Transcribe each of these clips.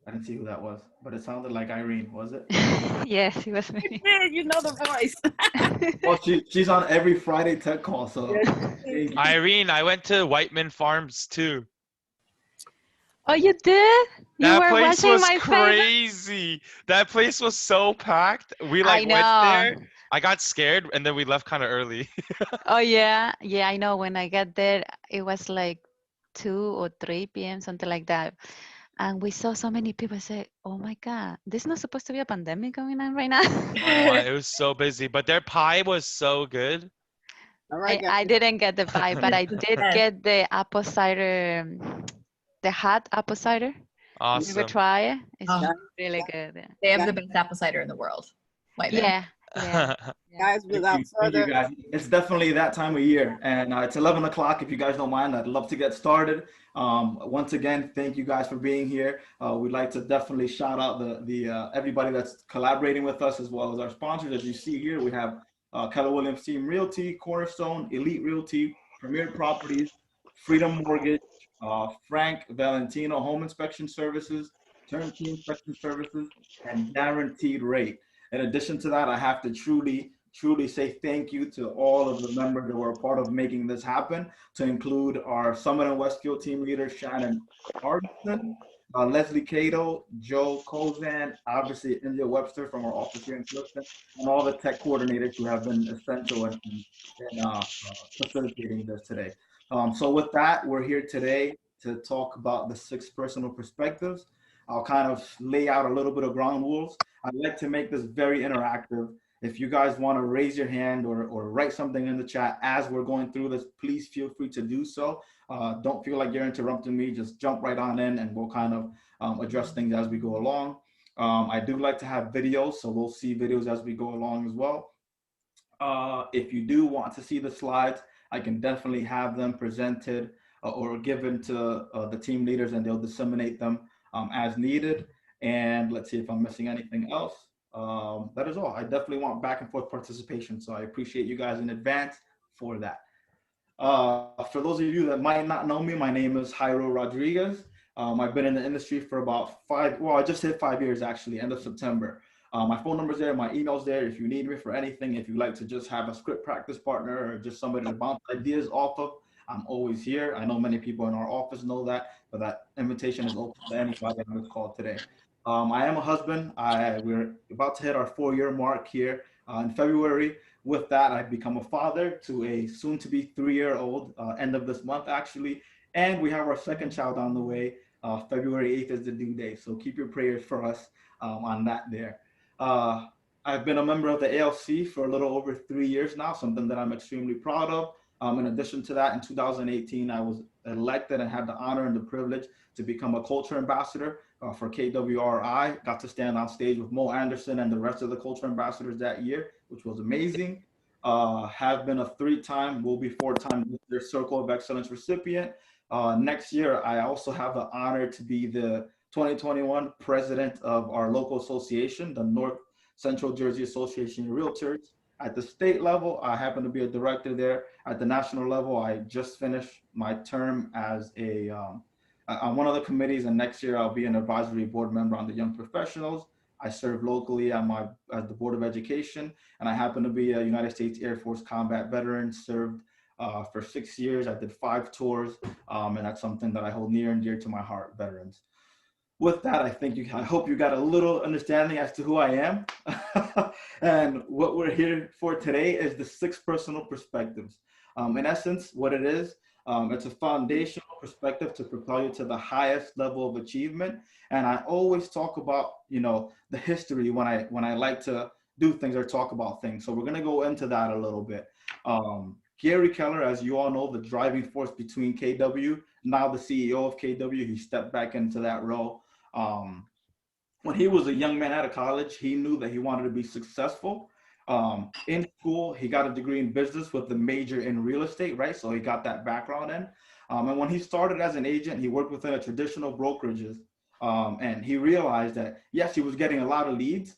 I didn't see who that was, but it sounded like Irene, was it? Yes, it was me. You know the voice. Well, she's on every Friday tech call, so Yes. thank you. Irene, I went to Whiteman Farms too. Oh, you did? You That were place watching was my Facebook? crazy. That place was so packed. We like I went know. there. I got scared and then we left kind of early. Oh, yeah. Yeah, I know. When I got there, it was like 2 or 3 p.m., something like that. And we saw so many people. I said, oh my God, there's not supposed to be a pandemic going on right now. Oh, it was so busy, but their pie was so good. All right, I guys. didn't get the pie, but I did Yes. get the apple cider, the hot apple cider. You ever Awesome. try it? It's Oh, really good. Yeah. they have Guys, the best apple cider in the world. Whiteman. Yeah. Yeah. Yeah. guys, without Thank you further, guys. It's definitely that time of year, and it's 11 o'clock. If you guys don't mind, I'd love to get started. Once again, thank you guys for being here. We'd like to definitely shout out the everybody that's collaborating with us, as well as our sponsors. As you see here, we have Keller Williams Team Realty, Cornerstone, Elite Realty, Premier Properties, Freedom Mortgage, Frank Valentino Home Inspection Services, Turnkey Inspection Services, and Guaranteed Rate. In addition to that, I have to truly say thank you to all of the members that were a part of making this happen, to include our Summit and Westfield team leader, Shannon Hardison, Leslie Cato, Joe Kozan, obviously India Webster from our office here in Clifton, and all the tech coordinators who have been essential in facilitating this today. So with that, we're here today to talk about the 6 personal perspectives. I'll kind of lay out a little bit of ground rules. I'd like to make this very interactive. If you guys want to raise your hand or write something in the chat as we're going through this, please feel free to do so. Don't feel like you're interrupting me. Just jump right on in and we'll kind of address things as we go along. I do like to have videos, so we'll see videos as we go along as well. If you do want to see the slides, I can definitely have them presented or given to the team leaders, and they'll disseminate them as needed. And let's see if I'm missing anything else. That is all. I definitely want back and forth participation, so I appreciate you guys in advance for that. For those of you that might not know me, my name is Jairo Rodriguez. I've been in the industry for about I just hit 5 years actually, end of September. My phone number's there, my email's there. If you need me for anything, if you like to just have a script practice partner or just somebody to bounce ideas off of, I'm always here. I know many people in our office know that, but that invitation is open to anybody on this call today. I am a husband. We're about to hit our 4-year mark here in February. With that, I've become a father to a soon-to-be 3-year-old, end of this month, actually. And we have our second child on the way. February 8th is the due date. So keep your prayers for us on that there. I've been a member of the ALC for a little over 3 years now, something that I'm extremely proud of. In addition to that, in 2018, I was elected and had the honor and the privilege to become a culture ambassador for KWRI. Got to stand on stage with Mo Anderson and the rest of the culture ambassadors that year, which was amazing. Have been a 3-time, will be 4-time Circle of Excellence recipient. Next year, I also have the honor to be the 2021 president of our local association, the North Central Jersey Association of Realtors. At the state level, I happen to be a director there. At the national level, I just finished my term as on one of the committees, and next year I'll be an advisory board member on the Young Professionals. I serve locally as the Board of Education, and I happen to be a United States Air Force combat veteran, served for 6 years. I did 5 tours, and that's something that I hold near and dear to my heart, veterans. With that, I hope you got a little understanding as to who I am. And what we're here for today is the 6 personal perspectives. In essence, what it is, it's a foundational perspective to propel you to the highest level of achievement. And I always talk about, the history when I like to do things or talk about things. So we're going to go into that a little bit. Gary Keller, as you all know, the driving force between KW, now the CEO of KW, he stepped back into that role. When he was a young man out of college, he knew that he wanted to be successful. In school, he got a degree in business with the major in real estate, right? So he got that background in. And when he started as an agent, he worked within a traditional brokerages. And he realized that, yes, he was getting a lot of leads,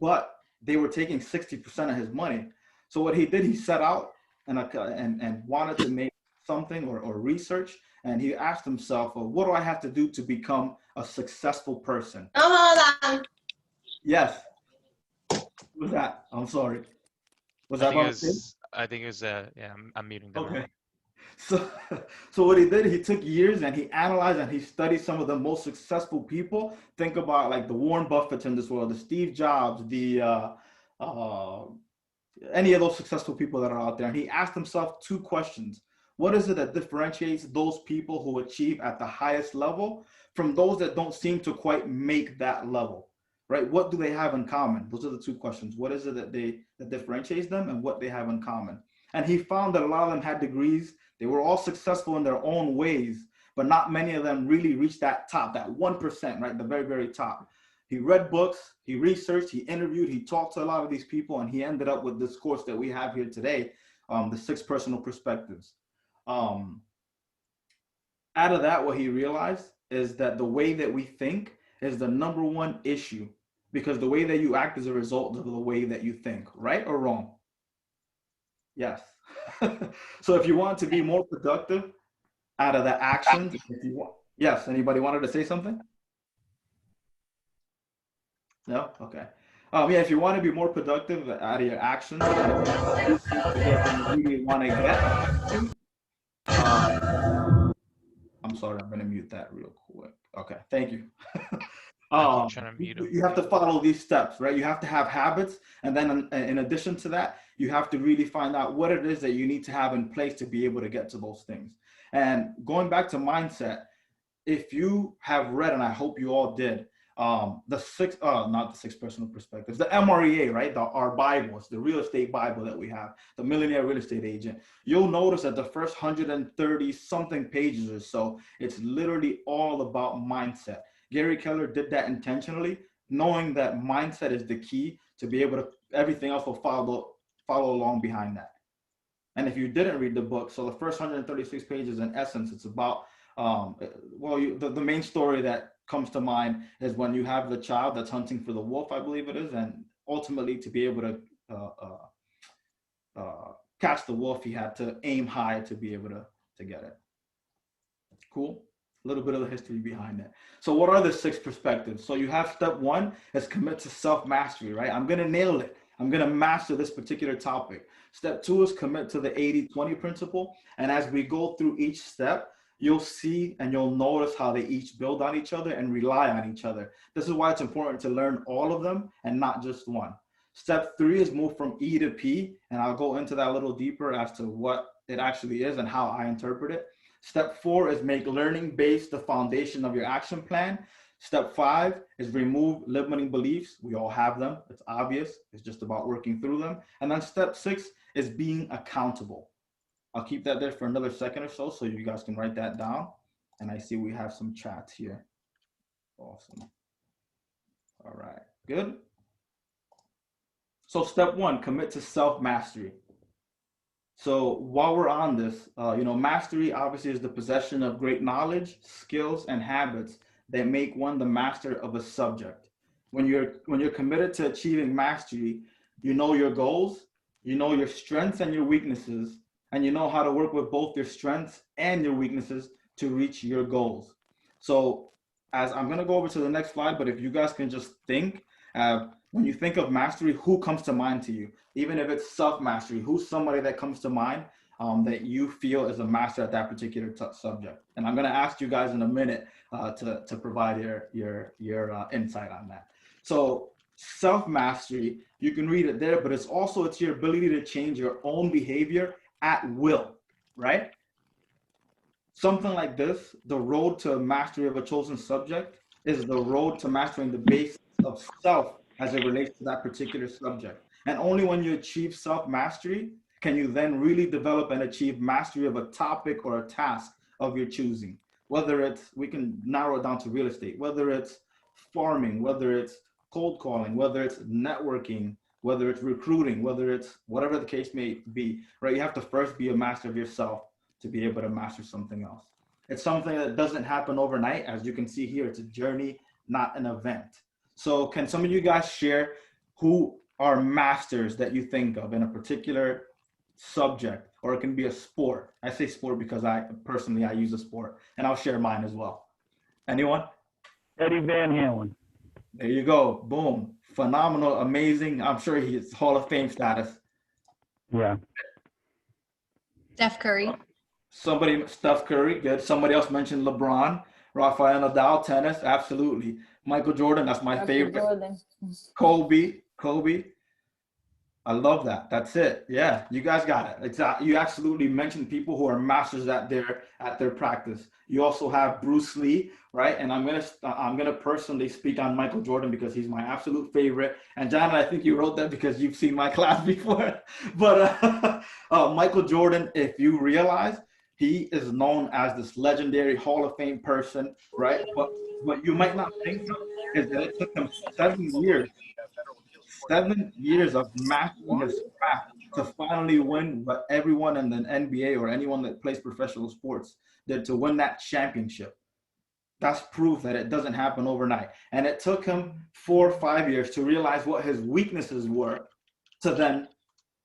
but they were taking 60% of his money. So what he did, he set out and wanted to make something or research, and he asked himself, well, what do I have to do to become a successful person? Oh, hold on. Yes. What was that? I'm sorry. Was I that think it about the was. I think it was. Yeah, I'm muting them Okay. out. So, so what he did, he took years and he analyzed and he studied some of the most successful people. Think about like the Warren Buffetts in this world, the Steve Jobs, the any of those successful people that are out there. And he asked himself two questions. What is it that differentiates those people who achieve at the highest level from those that don't seem to quite make that level? Right? What do they have in common? Those are the two questions. What is it that differentiates them and what they have in common? And he found that a lot of them had degrees. They were all successful in their own ways, but not many of them really reached that top, that 1%, right? The very, very top. He read books, he researched, he interviewed, he talked to a lot of these people, and he ended up with this course that we have here today, the 6 Personal Perspectives. Out of that, what he realized is that the way that we think is the #1 issue, because the way that you act is a result of the way that you think, right or wrong? Yes. So if you want to be more productive out of the actions, if you want, yes, anybody wanted to say something? No? Okay. Yeah, if you want to be more productive out of your actions, and you really want to get, I'm sorry, I'm going to mute that real quick. Okay, thank you. I keep trying to mute him. You have to follow these steps, right? You have to have habits. And then in addition to that, you have to really find out what it is that you need to have in place to be able to get to those things. And going back to mindset, if you have read, and I hope you all did, not the 6 Personal Perspectives, the MREA, right? Our Bible, it's the real estate Bible that we have, the Millionaire Real Estate Agent. You'll notice that the first 130 something pages or so, it's literally all about mindset. Gary Keller did that intentionally, knowing that mindset is the key to be able to, everything else will follow along behind that. And if you didn't read the book, so the first 136 pages, in essence, it's about, the main story that comes to mind is when you have the child that's hunting for the wolf, I believe it is, and ultimately to be able to catch the wolf, he had to aim high to be able to get it. Cool. A little bit of the history behind it. So what are the 6 perspectives? So you have step 1 is commit to self-mastery, right? I'm going to nail it. I'm going to master this particular topic. Step 2 is commit to the 80-20 principle. And as we go through each step, you'll see and you'll notice how they each build on each other and rely on each other. This is why it's important to learn all of them and not just one. Step 3 is move from E to P. And I'll go into that a little deeper as to what it actually is and how I interpret it. Step 4 is make learning based the foundation of your action plan. Step 5 is remove limiting beliefs. We all have them. It's obvious. It's just about working through them. And then step 6 is being accountable. I'll keep that there for another second or so you guys can write that down. And I see we have some chats here. Awesome. All right, good. So step 1, commit to self-mastery. So while we're on this, mastery obviously is the possession of great knowledge, skills, and habits that make one the master of a subject. When you're committed to achieving mastery, you know your goals, you know your strengths and your weaknesses, and you know how to work with both your strengths and your weaknesses to reach your goals. So as I'm going to go over to the next slide, but if you guys can just think, when you think of mastery, who comes to mind to you? Even if it's self-mastery, who's somebody that comes to mind that you feel is a master at that particular subject? And I'm going to ask you guys in a minute to provide your insight on that. So self-mastery, you can read it there, but it's your ability to change your own behavior at will, right? Something like this, the road to mastery of a chosen subject is the road to mastering the basics of self as it relates to that particular subject. And only when you achieve self-mastery can you then really develop and achieve mastery of a topic or a task of your choosing. Whether it's, we can narrow it down to real estate, whether it's farming, whether it's cold calling, whether it's networking, whether it's recruiting, whether it's whatever the case may be, right? You have to first be a master of yourself to be able to master something else. It's something that doesn't happen overnight. As you can see here, it's a journey, not an event. So can some of you guys share who are masters that you think of in a particular subject or it can be a sport. I say sport because I use a sport, and I'll share mine as well. Anyone? Eddie Van Halen. There you go. Boom. Phenomenal, amazing. I'm sure he's Hall of Fame status. Yeah. Steph Curry. Steph Curry, good. Somebody else mentioned LeBron. Rafael Nadal, tennis, absolutely. Michael Jordan, that's my favorite. Jordan. Kobe. I love that. That's it. Yeah, you guys got it. Exactly. You absolutely mentioned people who are masters at their practice. You also have Bruce Lee, right? And I'm gonna personally speak on Michael Jordan because he's my absolute favorite. And John, I think you wrote that because you've seen my class before. But Michael Jordan, if you realize, he is known as this legendary Hall of Fame person, right? But what you might not think of is that it took him 7 years of mastering his craft to finally win what everyone in the NBA or anyone that plays professional sports did, to win that championship. That's proof that it doesn't happen overnight. And it took him 4 or 5 years to realize what his weaknesses were, to then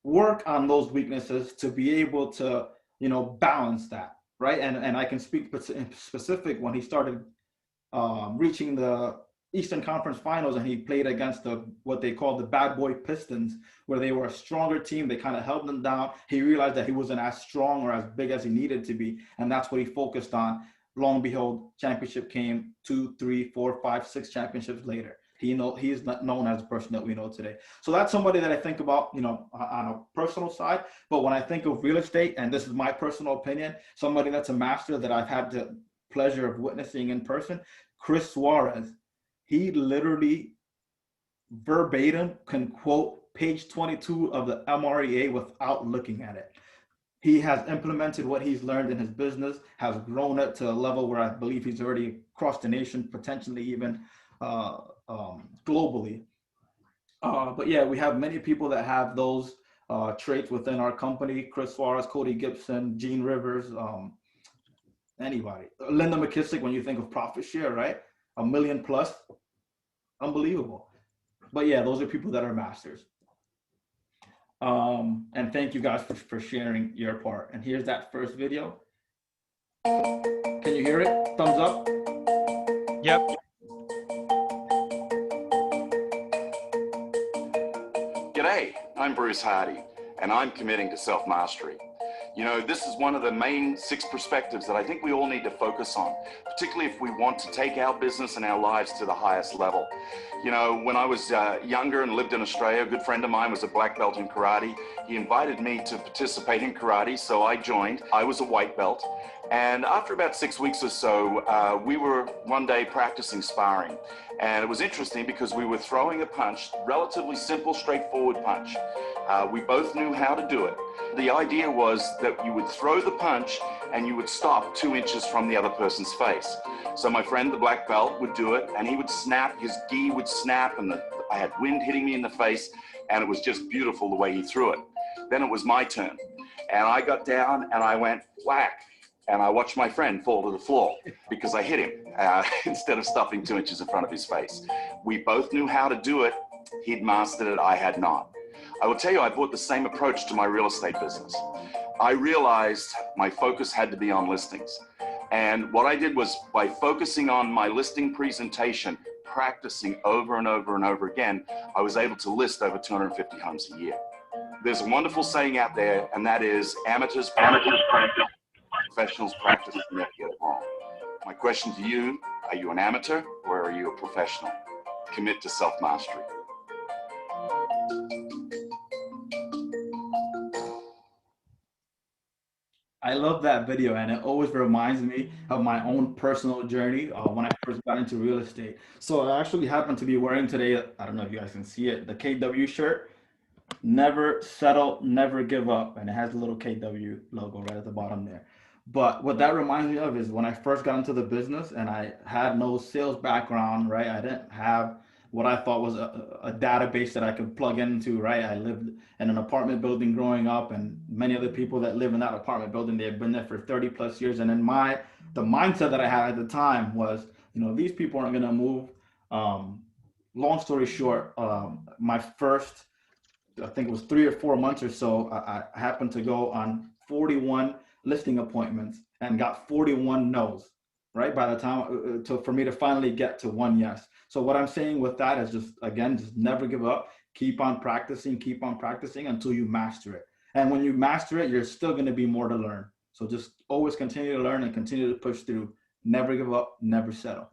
work on those weaknesses to be able to, balance that, right? And I can speak specific when he started reaching the Eastern Conference Finals, and he played against what they called the Bad Boy Pistons, where they were a stronger team. They kind of held them down. He realized that he wasn't as strong or as big as he needed to be, and that's what he focused on. Lo and behold, championship came 2, 3, 4, 5, 6 championships later. He's not known as the person that we know today. So that's somebody that I think about, on a personal side. But when I think of real estate, and this is my personal opinion, somebody that's a master that I've had the pleasure of witnessing in person, Chris Suarez. He literally verbatim can quote page 22 of the MREA without looking at it. He has implemented what he's learned in his business, has grown it to a level where I believe he's already crossed the nation, potentially even globally. But yeah, we have many people that have those traits within our company. Chris Suarez, Cody Gibson, Gene Rivers, anybody. Linda McKissick, when you think of profit share, right? 1 million plus, unbelievable. But yeah, those are people that are masters. And thank you guys for sharing your part. And here's that first video. Can you hear it? Thumbs up. Yep. G'day, I'm Bruce Hardy, and I'm committing to self-mastery. This is one of the main 6 perspectives that I think we all need to focus on, particularly if we want to take our business and our lives to the highest level. When I was younger and lived in Australia, a good friend of mine was a black belt in karate. He invited me to participate in karate, so I joined. I was a white belt. And after about 6 weeks or so, we were one day practicing sparring. And it was interesting because we were throwing a punch, relatively simple, straightforward punch. We both knew how to do it. The idea was that you would throw the punch and you would stop 2 inches from the other person's face. So my friend, the black belt, would do it, and he would snap, his gi would snap, and I had wind hitting me in the face, and it was just beautiful the way he threw it. Then it was my turn, and I got down and I went whack, and I watched my friend fall to the floor because I hit him instead of stopping 2 inches in front of his face. We both knew how to do it. He'd mastered it, I had not. I will tell you, I brought the same approach to my real estate business. I realized my focus had to be on listings. And what I did was, by focusing on my listing presentation, practicing over and over and over again, I was able to list over 250 homes a year. There's a wonderful saying out there, and that is, amateurs practice, professionals practice and never get it wrong. My question to you, are you an amateur or are you a professional? Commit to self-mastery. I love that video, and it always reminds me of my own personal journey when I first got into real estate. So I actually happen to be wearing today, I don't know if you guys can see it, the KW shirt, never settle, never give up. And it has the little KW logo right at the bottom there. But what that reminds me of is when I first got into the business and I had no sales background, right? I didn't have what I thought was a database that I could plug into, right? I lived in an apartment building growing up, and many other people that live in that apartment building, they have been there for 30 plus years. And then the mindset that I had at the time was, these people aren't gonna move. Long story short, my first, I think it was 3 or 4 months or so, I happened to go on 41 listing appointments and got 41 no's, right? By the time for me to finally get to one yes. So what I'm saying with that is just, again, just never give up. Keep on practicing until you master it. And when you master it, you're still going to be more to learn. So just always continue to learn and continue to push through. Never give up, never settle.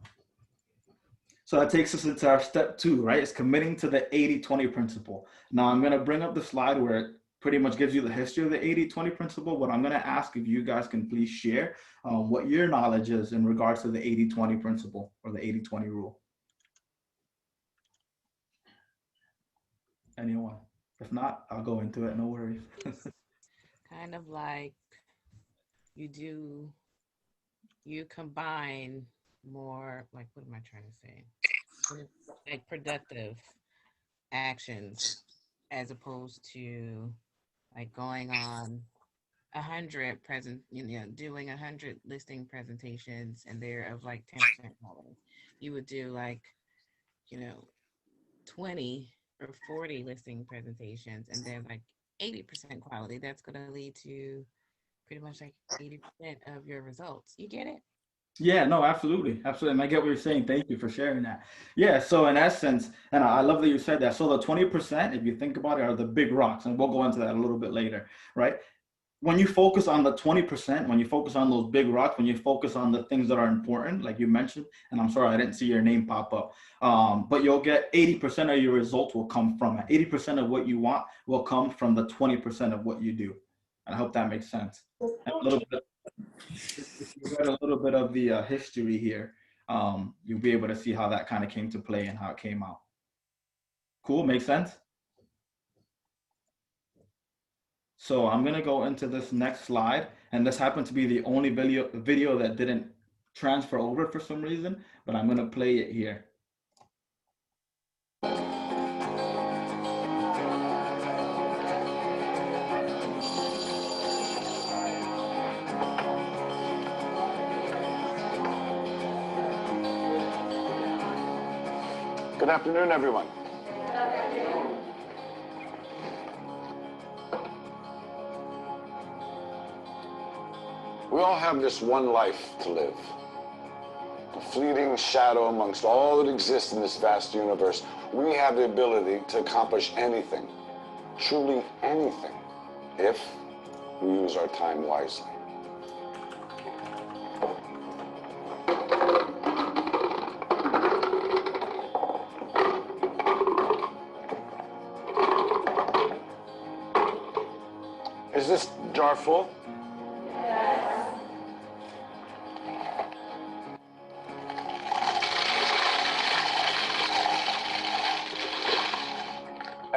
So that takes us into our step 2, right? It's committing to the 80-20 principle. Now I'm going to bring up the slide where it pretty much gives you the history of the 80-20 principle. What I'm going to ask if you guys can please share what your knowledge is in regards to the 80-20 principle or the 80-20 rule. Anyone? If not, I'll go into it, no worries. Kind of like you combine more, like, what am I trying to say? Like productive actions as opposed to like going on 100 doing 100 listing presentations and they're of like 10% quality. You would do like, 20 or 40 listing presentations and they're like 80% quality. That's going to lead to pretty much like 80% of your results. You get it? Yeah, no, absolutely. Absolutely. And I get what you're saying. Thank you for sharing that. Yeah. So in essence, and I love that you said that. So the 20%, if you think about it, are the big rocks. And we'll go into that a little bit later, right? When you focus on the 20%, when you focus on those big rocks, when you focus on the things that are important, like you mentioned, and I'm sorry, I didn't see your name pop up, but you'll get 80% of your results will come from it. 80% of what you want will come from the 20% of what you do. And I hope that makes sense. And a little bit, if you read a little bit of the history here, you'll be able to see how that kind of came to play and how it came out. Cool, makes sense? So I'm gonna go into this next slide, and this happened to be the only video that didn't transfer over for some reason, but I'm gonna play it here. Good afternoon, everyone. We all have this one life to live. A fleeting shadow amongst all that exists in this vast universe. We have the ability to accomplish anything, truly anything, if we use our time wisely. Is this jar full?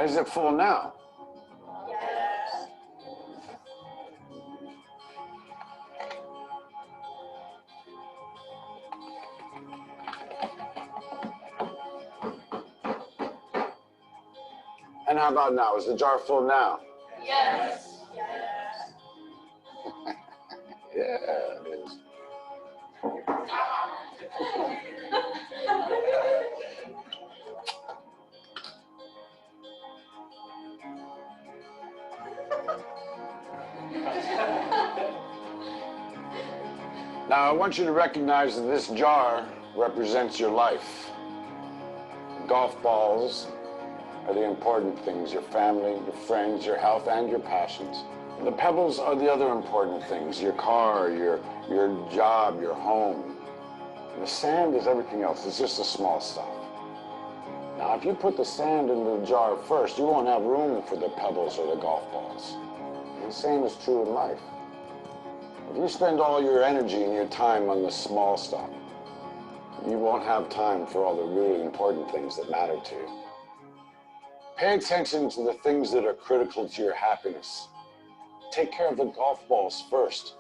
Is it full now? Yes. And how about now? Is the jar full now? Yes. Yes. Yeah, it is. Now, I want you to recognize that this jar represents your life. Golf balls are the important things, your family, your friends, your health, and your passions. The pebbles are the other important things, your car, your job, your home. And the sand is everything else. It's just the small stuff. Now, if you put the sand in the jar first, you won't have room for the pebbles or the golf balls. And the same is true in life. If you spend all your energy and your time on the small stuff, you won't have time for all the really important things that matter to you. Pay attention to the things that are critical to your happiness. Take care of the golf balls first,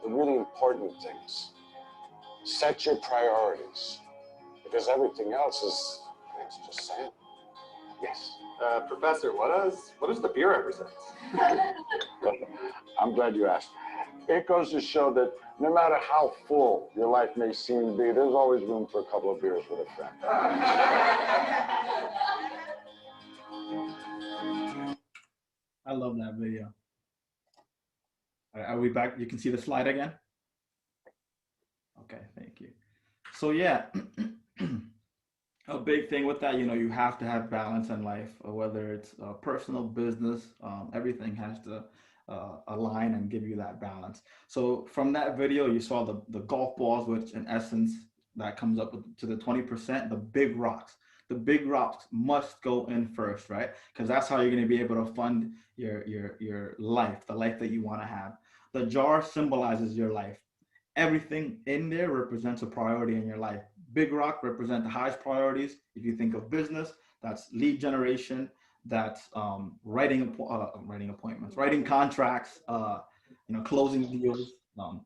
the really important things. Set your priorities, because everything else is just sand. Yes. Professor, what does the beer represent? I'm glad you asked. It goes to show that no matter how full your life may seem to be, there's always room for a couple of beers with a friend. I love that video. Are we back? You can see the slide again? Okay, thank you. So yeah, a big thing with that, you have to have balance in life, whether it's personal, business, everything has to align and give you that balance. So from that video, you saw the golf balls, which in essence, that comes up to the 20%, the big rocks. The big rocks must go in first, right? Because that's how you're going to be able to fund your life, the life that you want to have. The jar symbolizes your life. Everything in there represents a priority in your life. Big rock represent the highest priorities. If you think of business, that's lead generation, that's writing appointments, writing contracts, closing deals,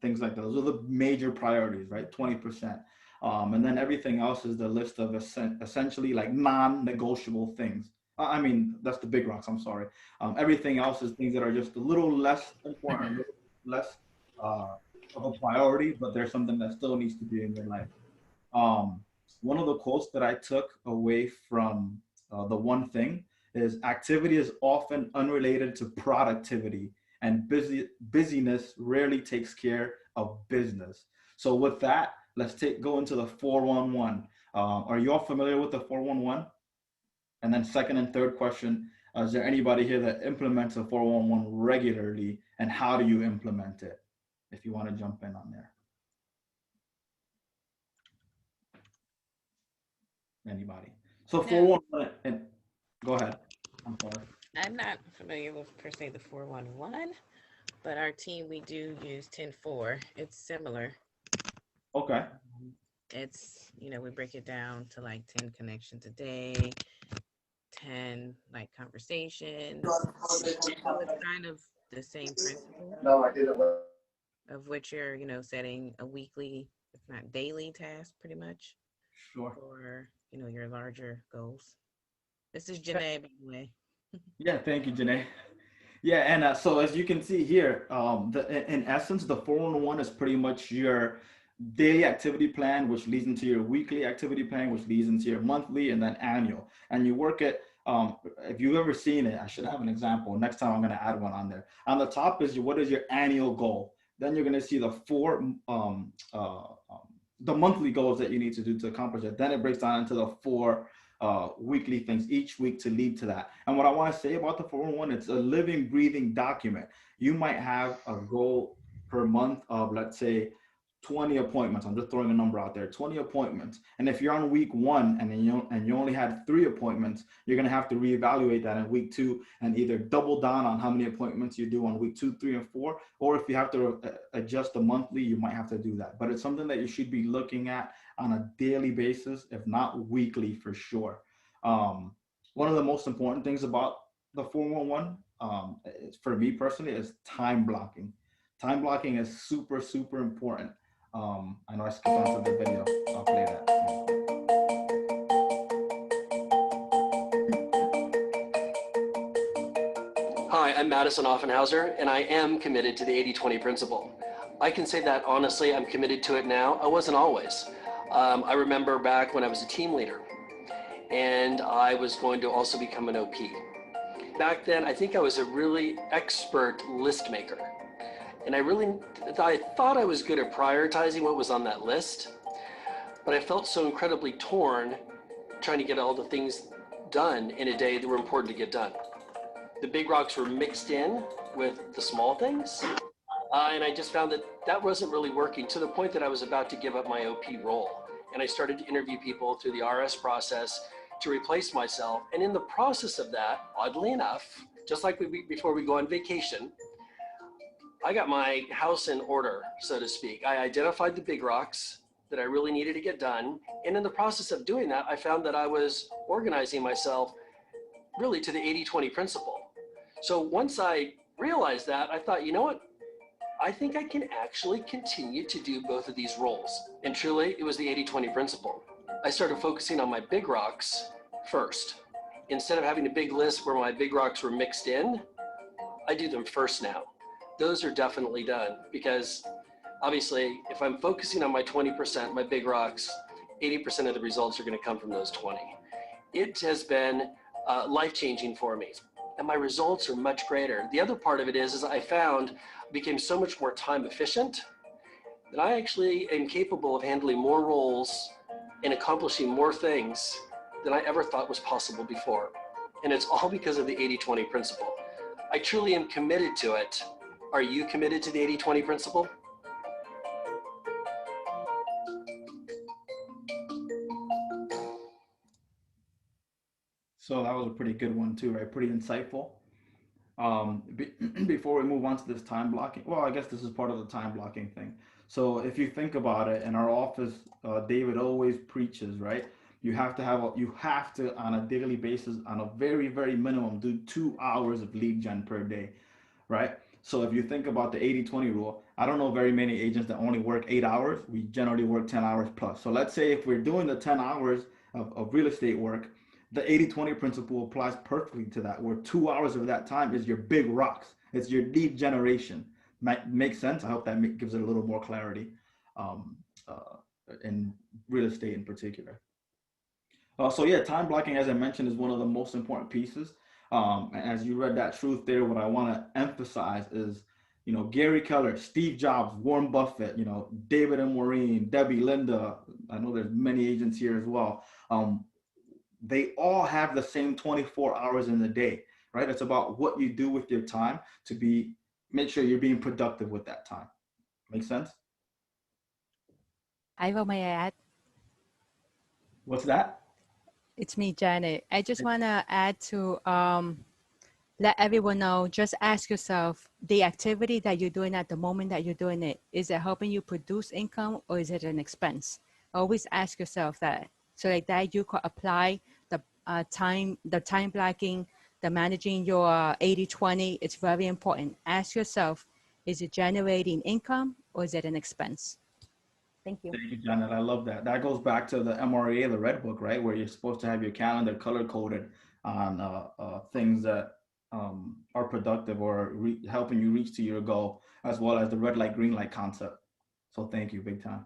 things like that. Those are the major priorities, right? 20%. And then everything else is the list of essentially like non-negotiable things. I mean, that's the big rocks, I'm sorry. Everything else is things that are just a little less important, a little less of a priority, but there's something that still needs to be in your life. One of the quotes that I took away from the one thing is activity is often unrelated to productivity, and busyness rarely takes care of business. So with that, let's go into the 411. Are you all familiar with the 411? And then second and third question, is there anybody here that implements a 411 regularly, and how do you implement it? If you want to jump in on there. Anybody? So 411, and go ahead. I'm sorry. I'm not familiar with per se the 411, but our team, we do use 10-4. It's similar. Okay. It's, we break it down to like 10 connections a day, 10 like conversations. So it's kind of the same principle. No, I didn't. Of which you're, setting a weekly, if not daily task pretty much. Sure. For, your larger goals. This is Janae, by the way. Yeah, thank you, Janae. Yeah, and so as you can see here, in essence, the 411 is pretty much your daily activity plan, which leads into your weekly activity plan, which leads into your monthly and then annual. And you work it, if you've ever seen it, I should have an example. Next time I'm going to add one on there. On the top is what is your annual goal? Then you're going to see the the monthly goals that you need to do to accomplish it. Then it breaks down into the 4 weekly things each week to lead to that. And what I want to say about the 411, it's a living, breathing document. You might have a goal per month of, let's say, 20 appointments. I'm just throwing a number out there, 20 appointments. And if you're on week 1 and you only had 3 appointments, you're going to have to reevaluate that in week 2 and either double down on how many appointments you do on week 2, 3, and 4. Or if you have to adjust the monthly, you might have to do that. But it's something that you should be looking at on a daily basis, if not weekly for sure. One of the most important things about the 411, for me personally, is time blocking. Time blocking is super, super important. I know I skipped onto the video. I'll play that. Hi, I'm Madison Offenhauser, and I am committed to the 80-20 principle. I can say that honestly, I'm committed to it now. I wasn't always. I remember back when I was a team leader, and I was going to also become an OP. Back then, I think I was a really expert list maker. And I thought I was good at prioritizing what was on that list, but I felt so incredibly torn trying to get all the things done in a day that were important to get done. The big rocks were mixed in with the small things, and I just found that that wasn't really working, to the point that I was about to give up my OP role. And I started to interview people through the RS process to replace myself. And in the process of that, oddly enough, just like before we go on vacation, I got my house in order, so to speak. I identified the big rocks that I really needed to get done. And in the process of doing that, I found that I was organizing myself really to the 80-20 principle. So once I realized that, I thought, you know what? I think I can actually continue to do both of these roles. And truly, it was the 80-20 principle. I started focusing on my big rocks first. Instead of having a big list where my big rocks were mixed in, I do them first now. Those are definitely done, because obviously if I'm focusing on my 20%, my big rocks, 80% of the results are going to come from those 20. It has been life-changing for me. and my results are much greater. The other part of it is I found I became so much more time efficient that I actually am capable of handling more roles and accomplishing more things than I ever thought was possible before. And it's all because of the 80-20 principle. I truly am committed to it. Are you committed to the 80-20 principle? So that was a pretty good one too, right? Pretty insightful. Before we move on to this time blocking, well, I guess this is part of the time blocking thing. So if you think about it, in our office, David always preaches, right? You have to on a daily basis, on a very, very minimum, do 2 hours of lead gen per day, right? So if you think about the 80-20 rule, I don't know very many agents that only work 8 hours. We generally work 10 hours plus. So let's say if we're doing the 10 hours of real estate work, the 80-20 principle applies perfectly to that, where 2 hours of that time is your big rocks. It's your lead generation. Make sense? I hope that gives it a little more clarity um, uh, in real estate in particular. So yeah, time blocking, as I mentioned, is one of the most important pieces. And as you read that truth there, what I want to emphasize is, Gary Keller, Steve Jobs, Warren Buffett, David and Maureen, Debbie, Linda. I know there's many agents here as well. They all have the same 24 hours in the day, right? It's about what you do with your time to make sure you're being productive with that time. Make sense? Ivo, may I add? What's that? It's me, Janet. I just want to add to let everyone know, just ask yourself, the activity that you're doing at the moment that you're doing it, is it helping you produce income or is it an expense? Always ask yourself that. So like that, you could apply the time blocking, the managing your 80-20. It's very important. Ask yourself, is it generating income or is it an expense? Thank you. Thank you, Janet. I love that. That goes back to the MRA, the Red Book, right? Where you're supposed to have your calendar color coded on things that are productive or helping you reach to your goal, as well as the red light, green light concept. So thank you, big time.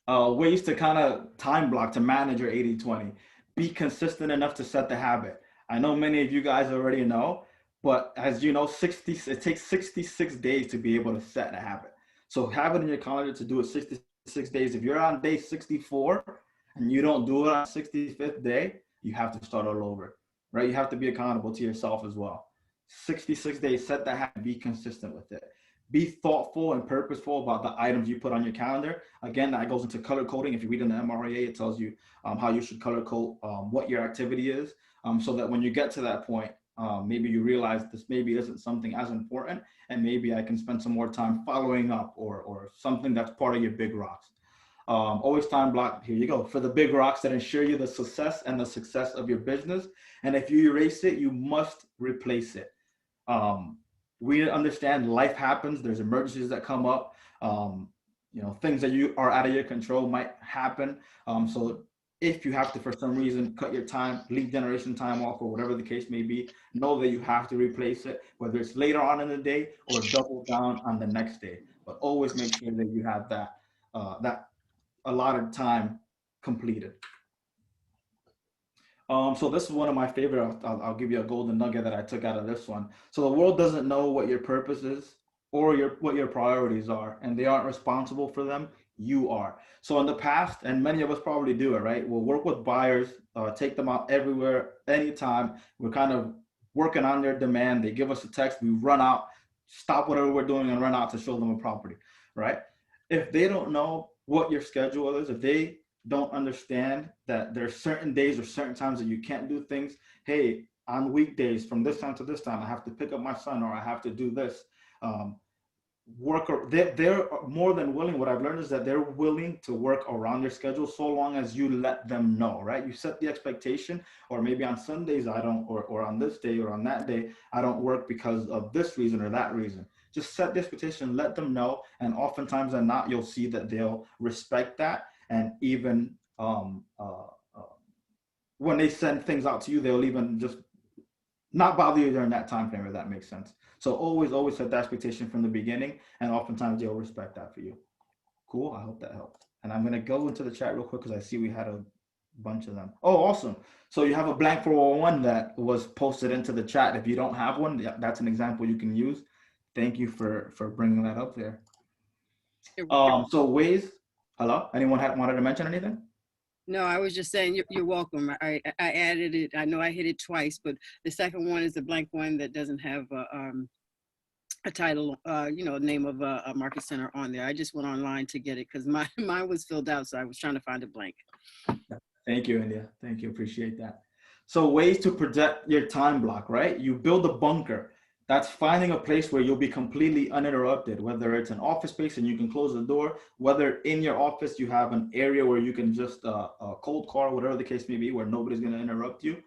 Ways to kind of time block to manage your 80-20. Be consistent enough to set the habit. I know many of you guys already know, but as you know, it takes 66 days to be able to set a habit. So have it in your calendar to do it 66 days. If you're on day 64 and you don't do it on 65th day, you have to start all over, right? You have to be accountable to yourself as well. 66 days, set that habit, be consistent with it. Be thoughtful and purposeful about the items you put on your calendar. Again, that goes into color coding. If you read in the MRA, it tells you how you should color code what your activity is, so that when you get to that point, maybe you realize this maybe isn't something as important, and maybe I can spend some more time following up or something that's part of your big rocks. Always time block. Here you go for the big rocks that ensure you the success and the success of your business. And if you erase it, you must replace it. We understand life happens. There's emergencies that come up. Things that you are out of your control might happen. So if you have to, for some reason, cut your time, lead generation time off, or whatever the case may be, know that you have to replace it, whether it's later on in the day or double down on the next day. But always make sure that you have that allotted time completed. So this is one of my favorite. I'll give you a golden nugget that I took out of this one. So the world doesn't know what your purpose is or what your priorities are, and they aren't responsible for them. You are. So in the past, and many of us probably do it, right? We'll work with buyers, take them out everywhere, anytime. We're kind of working on their demand. They give us a text, we run out, stop whatever we're doing and run out to show them a property, right? If they don't know what your schedule is, if they don't understand that there's certain days or certain times that you can't do things. Hey, on weekdays from this time to this time, I have to pick up my son or I have to do this. They're more than willing. What I've learned is that they're willing to work around your schedule so long as you let them know, right? You set the expectation, or maybe on Sundays I don't, or on this day or on that day, I don't work because of this reason or that reason. Just set the expectation, let them know. And oftentimes than not, you'll see that they'll respect that. And even when they send things out to you, they'll even just not bother you during that time frame, if that makes sense. So always set the expectation from the beginning, and oftentimes they'll respect that for you. Cool, I hope that helped. And I'm gonna go into the chat real quick because I see we had a bunch of them. Oh, awesome. So you have a blank 401 that was posted into the chat. If you don't have one, that's an example you can use. Thank you for bringing that up there. So ways, hello? Anyone wanted to mention anything? No, I was just saying you're welcome. I added it. I know I hit it twice, but the second one is a blank one that doesn't have a title, name of a market center on there. I just went online to get it because mine was filled out, so I was trying to find a blank. Thank you, India. Thank you. Appreciate that. So ways to protect your time block, right? You build a bunker. That's finding a place where you'll be completely uninterrupted, whether it's an office space and you can close the door, whether in your office you have an area where you can just cold call, whatever the case may be, where nobody's going to interrupt you.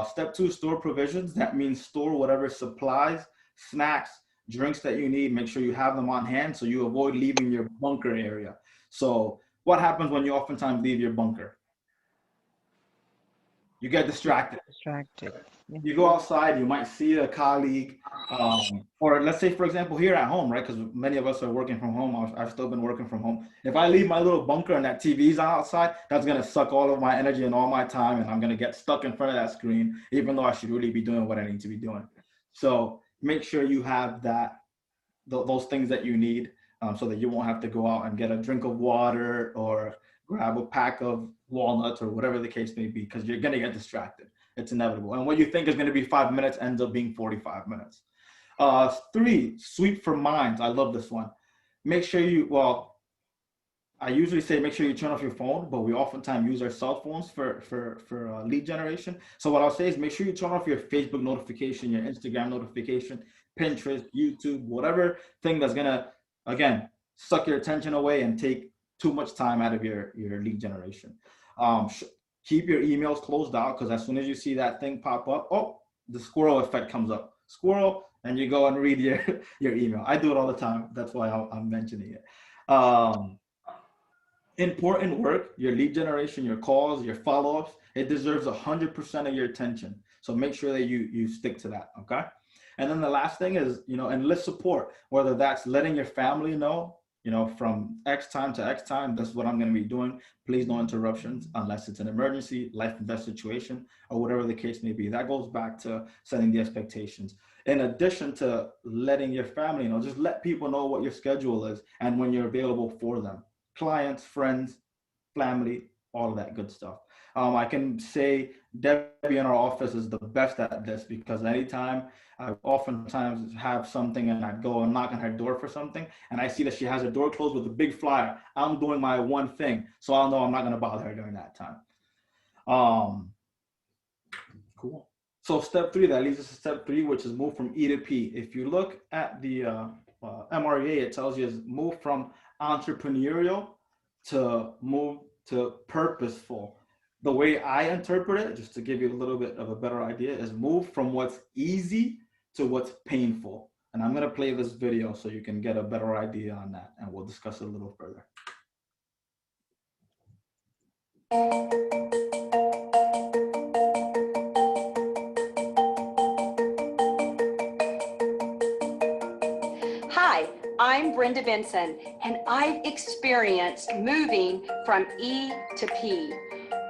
Step 2, store provisions. That means store whatever supplies, snacks, drinks that you need. Make sure you have them on hand so you avoid leaving your bunker area. So what happens when you oftentimes leave your bunker? You get distracted. Yeah. You go outside, you might see a colleague, or let's say, for example, here at home, right? Because many of us are working from home. I've still been working from home. If I leave my little bunker and that TV's on outside, that's going to suck all of my energy and all my time, and I'm going to get stuck in front of that screen, even though I should really be doing what I need to be doing. So make sure you have those things that you need, so that you won't have to go out and get a drink of water or grab a pack of walnuts or whatever the case may be, because you're going to get distracted. It's inevitable. And what you think is going to be 5 minutes ends up being 45 minutes. 3, sweep for minds. I love this one. Make sure I usually say make sure you turn off your phone, but we oftentimes use our cell phones for lead generation. So what I'll say is make sure you turn off your Facebook notification, your Instagram notification, Pinterest, YouTube, whatever thing that's going to, again, suck your attention away and take too much time out of your lead generation. Keep your emails closed out, because as soon as you see that thing pop up, oh, the squirrel effect comes up. Squirrel, and you go and read your email. I do it all the time. That's why I'm mentioning it. Important work, your lead generation, your calls, your follow-ups, it deserves 100% of your attention. So make sure that you stick to that, okay? And then the last thing is, enlist support, whether that's letting your family know, from X time to X time, this is what I'm going to be doing. Please no interruptions unless it's an emergency, life and death situation, or whatever the case may be. That goes back to setting the expectations. In addition to letting your family know, just let people know what your schedule is and when you're available for them. Clients, friends, family, all of that good stuff. I can say Debbie in our office is the best at this, because anytime I oftentimes have something and I go and knock on her door for something and I see that she has her door closed with a big flyer, I'm doing my one thing. So I'll know I'm not going to bother her during that time. Cool. So step 3, that leads us to step 3, which is move from E to P. If you look at the MREA, it tells you is move from entrepreneurial to move to purposeful. The way I interpret it, just to give you a little bit of a better idea, is move from what's easy to what's painful. And I'm going to play this video so you can get a better idea on that, and we'll discuss it a little further. Hi, I'm Brenda Benson, and I've experienced moving from E to P,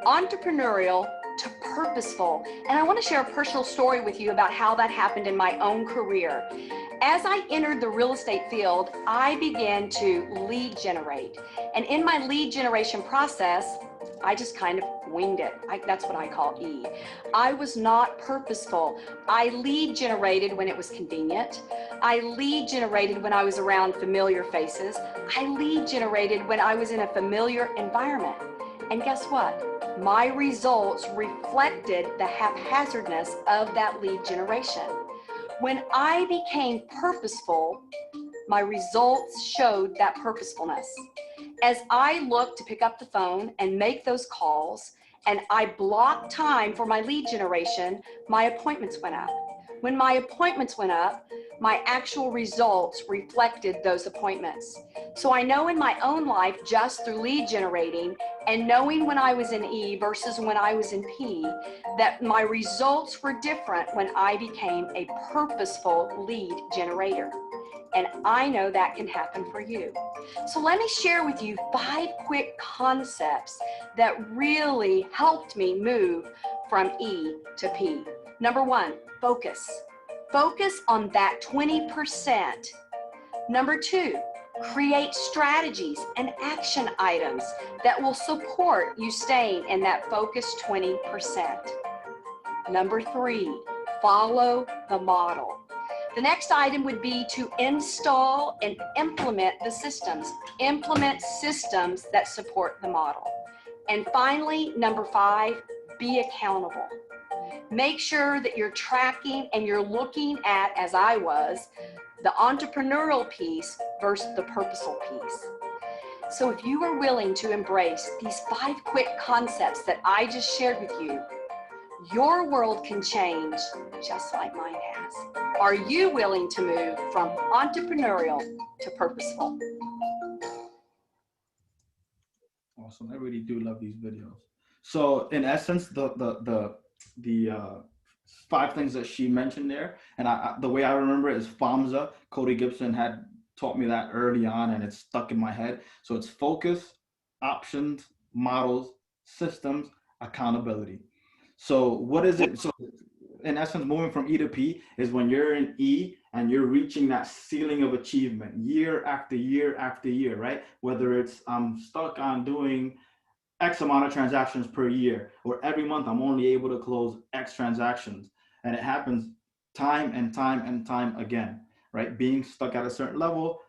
entrepreneurial to purposeful. And I want to share a personal story with you about how that happened in my own career. As I entered the real estate field, I began to lead generate. And in my lead generation process, I just kind of winged it. That's what I call E. I was not purposeful. I lead generated when it was convenient. I lead generated when I was around familiar faces. I lead generated when I was in a familiar environment. And guess what? My results reflected the haphazardness of that lead generation. When I became purposeful, my results showed that purposefulness. As I looked to pick up the phone and make those calls, and I blocked time for my lead generation, my appointments went up. When my appointments went up, my actual results reflected those appointments. So I know in my own life, just through lead generating and knowing when I was in E versus when I was in P, that my results were different when I became a purposeful lead generator. And I know that can happen for you. So let me share with you 5 quick concepts that really helped me move from E to P. Number one, focus. Focus on that 20%. Number two, create strategies and action items that will support you staying in that focused 20%. Number three, follow the model. The next item would be to install and implement the systems. Implement systems that support the model. And finally, number five, be accountable. Make sure that you're tracking and you're looking at, as I was, the entrepreneurial piece versus the purposeful piece. So if you are willing to embrace these 5 quick concepts that I just shared with you, your world can change just like mine has. Are you willing to move from entrepreneurial to purposeful? Awesome. I really do love these videos. So in essence, the 5 things that she mentioned there, and the way I remember it is FAMSA. Cody Gibson had taught me that early on, and it's stuck in my head. So it's focus, options, models, systems, accountability. So what is it? So in essence, moving from E to P is when you're in E and you're reaching that ceiling of achievement year after year after year, right? Whether it's I'm stuck on doing X amount of transactions per year, or every month I'm only able to close X transactions. And it happens time and time and time again, right? Being stuck at a certain level,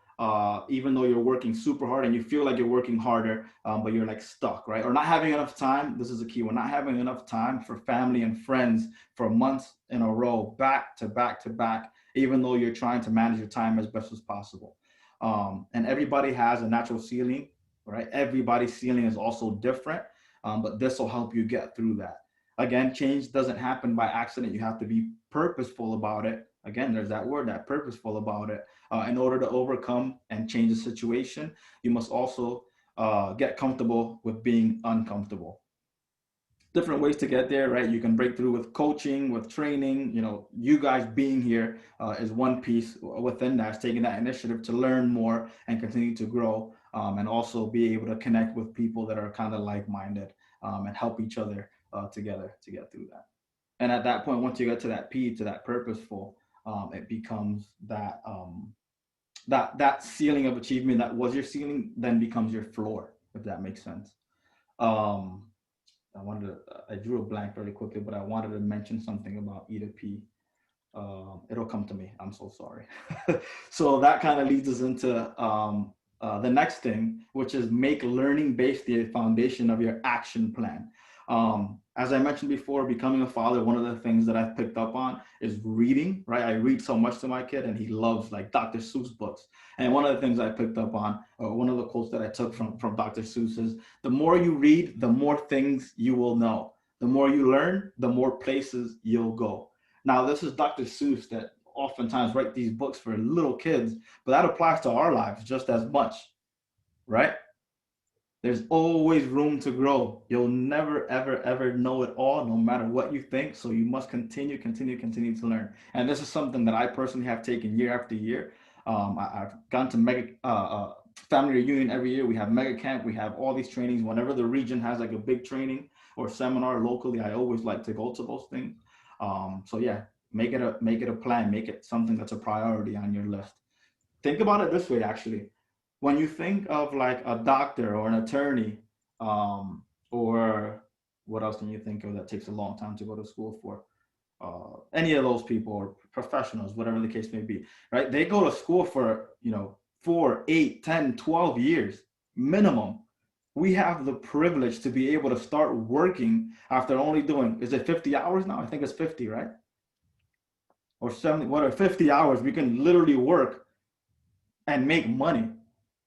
even though you're working super hard and you feel like you're working harder, but you're like stuck, right? Or not having enough time. This is the key. We're not having enough time for family and friends for months in a row, back to back to back, even though you're trying to manage your time as best as possible. And everybody has a natural ceiling, right? Everybody's ceiling is also different, but this will help you get through that. Again, change doesn't happen by accident. You have to be purposeful about it. Again, there's that word, that purposeful about it. In order to overcome and change the situation, you must also get comfortable with being uncomfortable. Different ways to get there, right? You can break through with coaching, with training. You know, you guys being here is one piece within that. It's taking that initiative to learn more and continue to grow, and also be able to connect with people that are kind of like-minded, and help each other together to get through that. And at that point, once you get to that P, to that purposeful, it becomes that that ceiling of achievement that was your ceiling then becomes your floor, if that makes sense. I drew a blank very quickly, but I wanted to mention something about E to P. It'll come to me. I'm so sorry. So that kind of leads us into the next thing, which is make learning based the foundation of your action plan. As I mentioned before, becoming a father, one of the things that I've picked up on is reading, right? I read so much to my kid, and he loves like Dr. Seuss books. And one of the things I picked up on, or one of the quotes that I took from Dr. Seuss is, the more you read, the more things you will know. The more you learn, the more places you'll go. Now, this is Dr. Seuss that oftentimes write these books for little kids, but that applies to our lives just as much, right? There's always room to grow. You'll never, ever, ever know it all, no matter what you think. So you must continue to learn. And this is something that I personally have taken year after year. I've gone to mega family reunion every year. We have mega camp. We have all these trainings. Whenever the region has like a big training or seminar locally, I always like to go to those things. So yeah, make it a plan. Make it something that's a priority on your list. Think about it this way, actually. When you think of like a doctor or an attorney, or what else can you think of that takes a long time to go to school for? Any of those people, or professionals, whatever the case may be, right? They go to school for, 4, 8, 10, 12 years minimum. We have the privilege to be able to start working after only doing, is it 50 hours now? I think it's 50, right? Or 70, whatever, 50 hours. We can literally work and make money,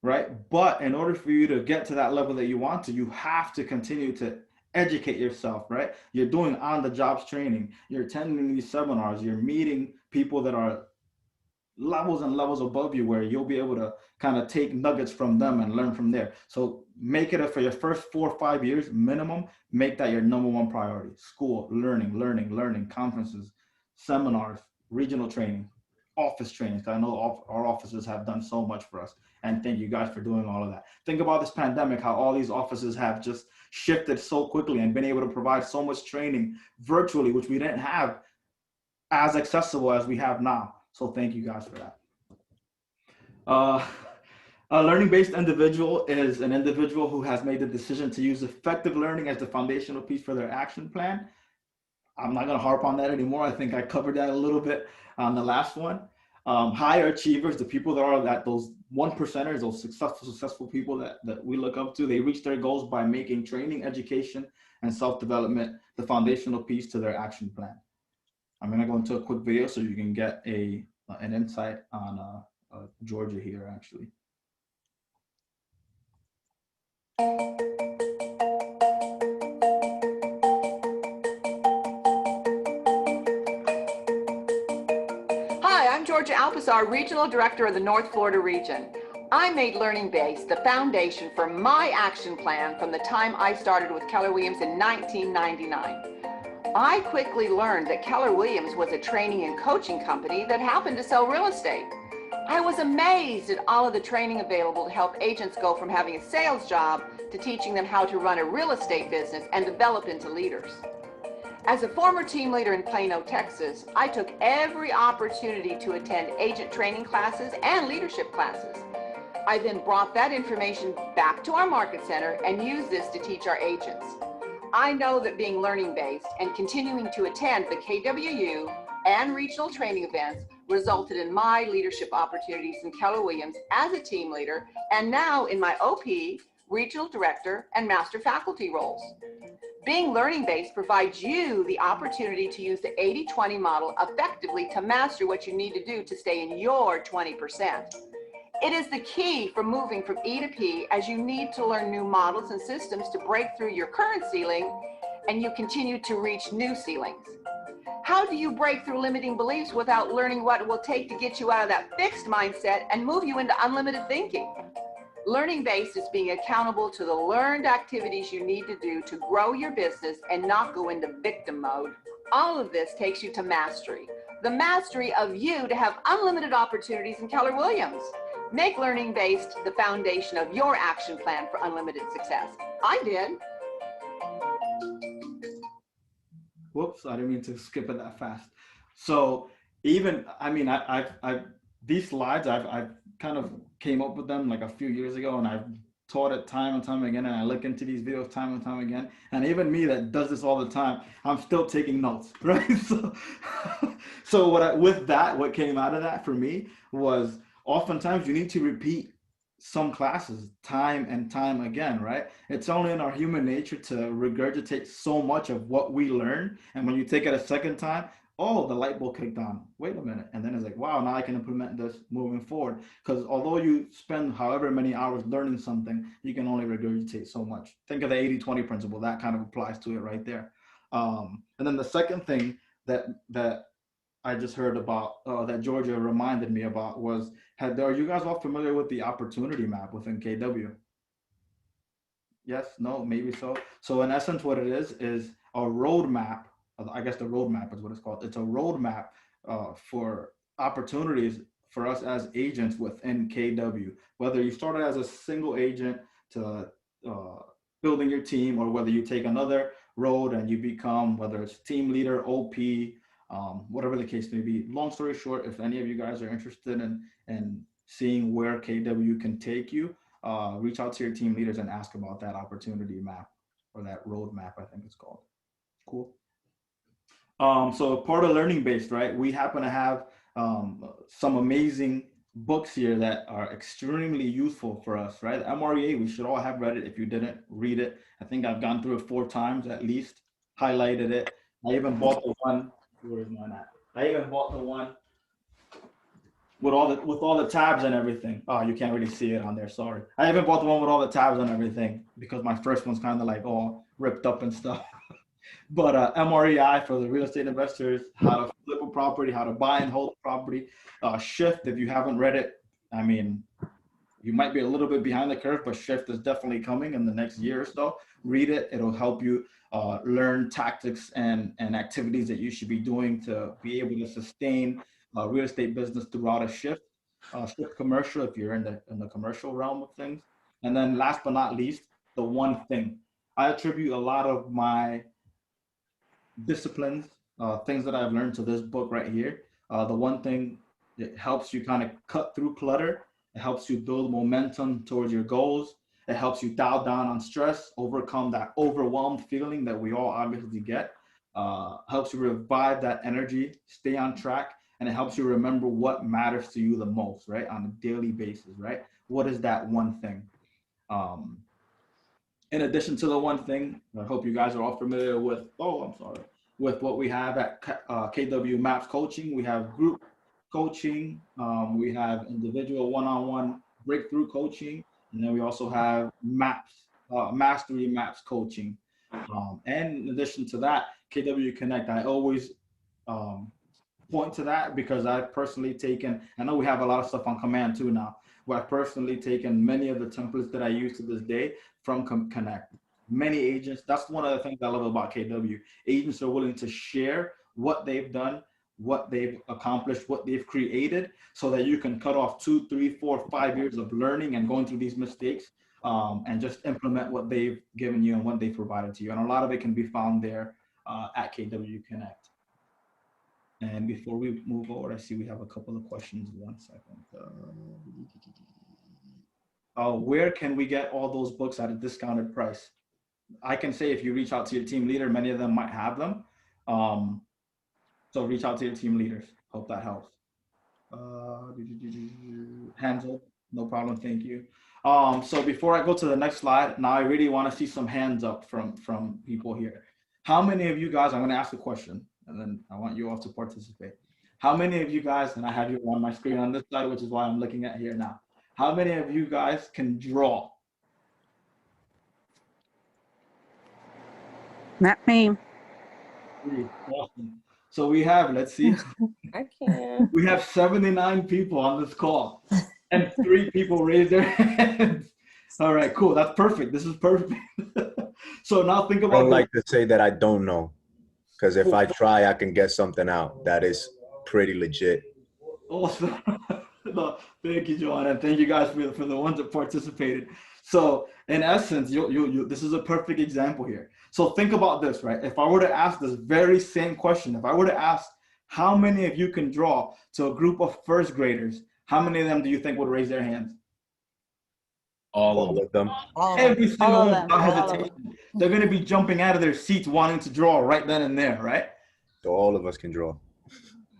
right? But in order for you to get to that level that you want to, you have to continue to educate yourself, right? You're doing on-the-jobs training. You're attending these seminars. You're meeting people that are levels and levels above you, where you'll be able to kind of take nuggets from them and learn from there. So make it for your first 4 or 5 years minimum, make that your number one priority. School, learning, conferences, seminars, regional training, office trainings. I know our offices have done so much for us. And thank you guys for doing all of that. Think about this pandemic, how all these offices have just shifted so quickly and been able to provide so much training virtually, which we didn't have as accessible as we have now. So thank you guys for that. A learning-based individual is an individual who has made the decision to use effective learning as the foundational piece for their action plan. I'm not going to harp on that anymore. I think I covered that a little bit on the last one. Higher achievers, the people that are that those 1%ers, those successful people that we look up to, they reach their goals by making training, education, and self-development the foundational piece to their action plan. I'm going to go into a quick video so you can get an insight on Georgia here, actually. Hi, I'm Georgia Alpizar, Regional Director of the North Florida region. I made learning-based the foundation for my action plan from the time I started with Keller Williams in 1999. I quickly learned that Keller Williams was a training and coaching company that happened to sell real estate. I was amazed at all of the training available to help agents go from having a sales job to teaching them how to run a real estate business and develop into leaders. As a former team leader in Plano, Texas, I took every opportunity to attend agent training classes and leadership classes. I then brought that information back to our market center and used this to teach our agents. I know that being learning-based and continuing to attend the KWU and regional training events resulted in my leadership opportunities in Keller Williams as a team leader and now in my OP, regional director, and master faculty roles. Being learning-based provides you the opportunity to use the 80-20 model effectively to master what you need to do to stay in your 20%. It is the key for moving from E to P, as you need to learn new models and systems to break through your current ceiling and you continue to reach new ceilings. How do you break through limiting beliefs without learning what it will take to get you out of that fixed mindset and move you into unlimited thinking? Learning-based is being accountable to the learned activities you need to do to grow your business and not go into victim mode. All of this takes you to mastery, the mastery of you to have unlimited opportunities in Keller Williams. Make learning-based the foundation of your action plan for unlimited success. I did. Whoops, I didn't mean to skip it that fast. So even, I mean, these slides, I've kind of came up with them like a few years ago, and I've taught it time and time again, and I look into these videos time and time again. And even me that does this all the time, I'm still taking notes, right? So what came out of that for me was oftentimes you need to repeat some classes time and time again, right? It's only in our human nature to regurgitate so much of what we learn. And when you take it a second time, oh, the light bulb kicked on. Wait a minute. And then it's like, wow, now I can implement this moving forward. Because although you spend however many hours learning something, you can only regurgitate so much. Think of the 80-20 principle. That kind of applies to it right there. And then the second thing that I just heard about, that Georgia reminded me about was, are you guys all familiar with the opportunity map within KW? Yes, no, maybe so. So in essence, what it is a roadmap. I guess the roadmap is what it's called. It's a roadmap for opportunities for us as agents within KW. Whether you started as a single agent to building your team, or whether you take another road and you become, whether it's team leader, OP, whatever the case may be. Long story short, if any of you guys are interested in seeing where KW can take you, reach out to your team leaders and ask about that opportunity map, or that road map, I think it's called. Cool. So part of learning based, right? We happen to have some amazing books here that are extremely useful for us, right? MREA, we should all have read it. If you didn't read it, I think I've gone through it 4 times at least, highlighted it. I even bought the one, where is mine at? I even bought the one with all the tabs and everything. Oh, you can't really see it on there, sorry. I even bought the one with all the tabs and everything because my first one's kind of like all ripped up and stuff. But MREI for the real estate investors, how to flip a property, how to buy and hold a property. Shift, if you haven't read it, I mean, you might be a little bit behind the curve, but Shift is definitely coming in the next year or so. Read it. It'll help you learn tactics and activities that you should be doing to be able to sustain a real estate business throughout a shift. skip commercial if you're in the commercial realm of things. And then last but not least, the one thing. I attribute a lot of my disciplines, things that I've learned to this book right here. The one thing, it helps you kind of cut through clutter. It helps you build momentum towards your goals. It helps you dial down on stress, overcome that overwhelmed feeling that we all obviously get. Helps you revive that energy, stay on track, and it helps you remember what matters to you the most, right? On a daily basis, right? What is that one thing? Um, in addition to the one thing, I hope you guys are all familiar with, with what we have at KW Maps Coaching. We have group coaching, we have individual one-on-one breakthrough coaching, and then we also have maps, mastery maps coaching. And in addition to that, KW Connect, I always point to that because I've personally taken, I know we have a lot of stuff on command too now, but I've personally taken many of the templates that I use to this day from Connect. Many agents, that's one of the things I love about KW. Agents are willing to share what they've done, what they've accomplished, what they've created, so that you can cut off 2, 3, 4, 5 years of learning and going through these mistakes, and just implement what they've given you and what they've provided to you. And a lot of it can be found there at KW Connect. And before we move forward, I see we have a couple of questions. 1 second. Where can we get all those books at a discounted price? I can say if you reach out to your team leader, many of them might have them. So reach out to your team leaders. Hope that helps. Hands up, no problem, thank you. So before I go to the next slide, now I really want to see some hands up from people here. How many of you guys, I'm going to ask a question, and then I want you all to participate. How many of you guys, and I have you on my screen on this side, which is why I'm looking at here now. How many of you guys can draw? Not me. Awesome. So we have, let's see. I can. We have 79 people on this call, and 3 people raised their hands. All right, cool. That's perfect. This is perfect. So now think about. I don't like to say that I don't know, because if I try, I can get something out. That is pretty legit. Awesome. No, thank you, Joanna, and thank you guys for the ones that participated. So in essence, this is a perfect example here. So think about this, right? If I were to ask this very same question, if I were to ask how many of you can draw to a group of first graders, how many of them do you think would raise their hands? All of them. Every single one without hesitation. They're going to be jumping out of their seats wanting to draw right then and there, right? So all of us can draw.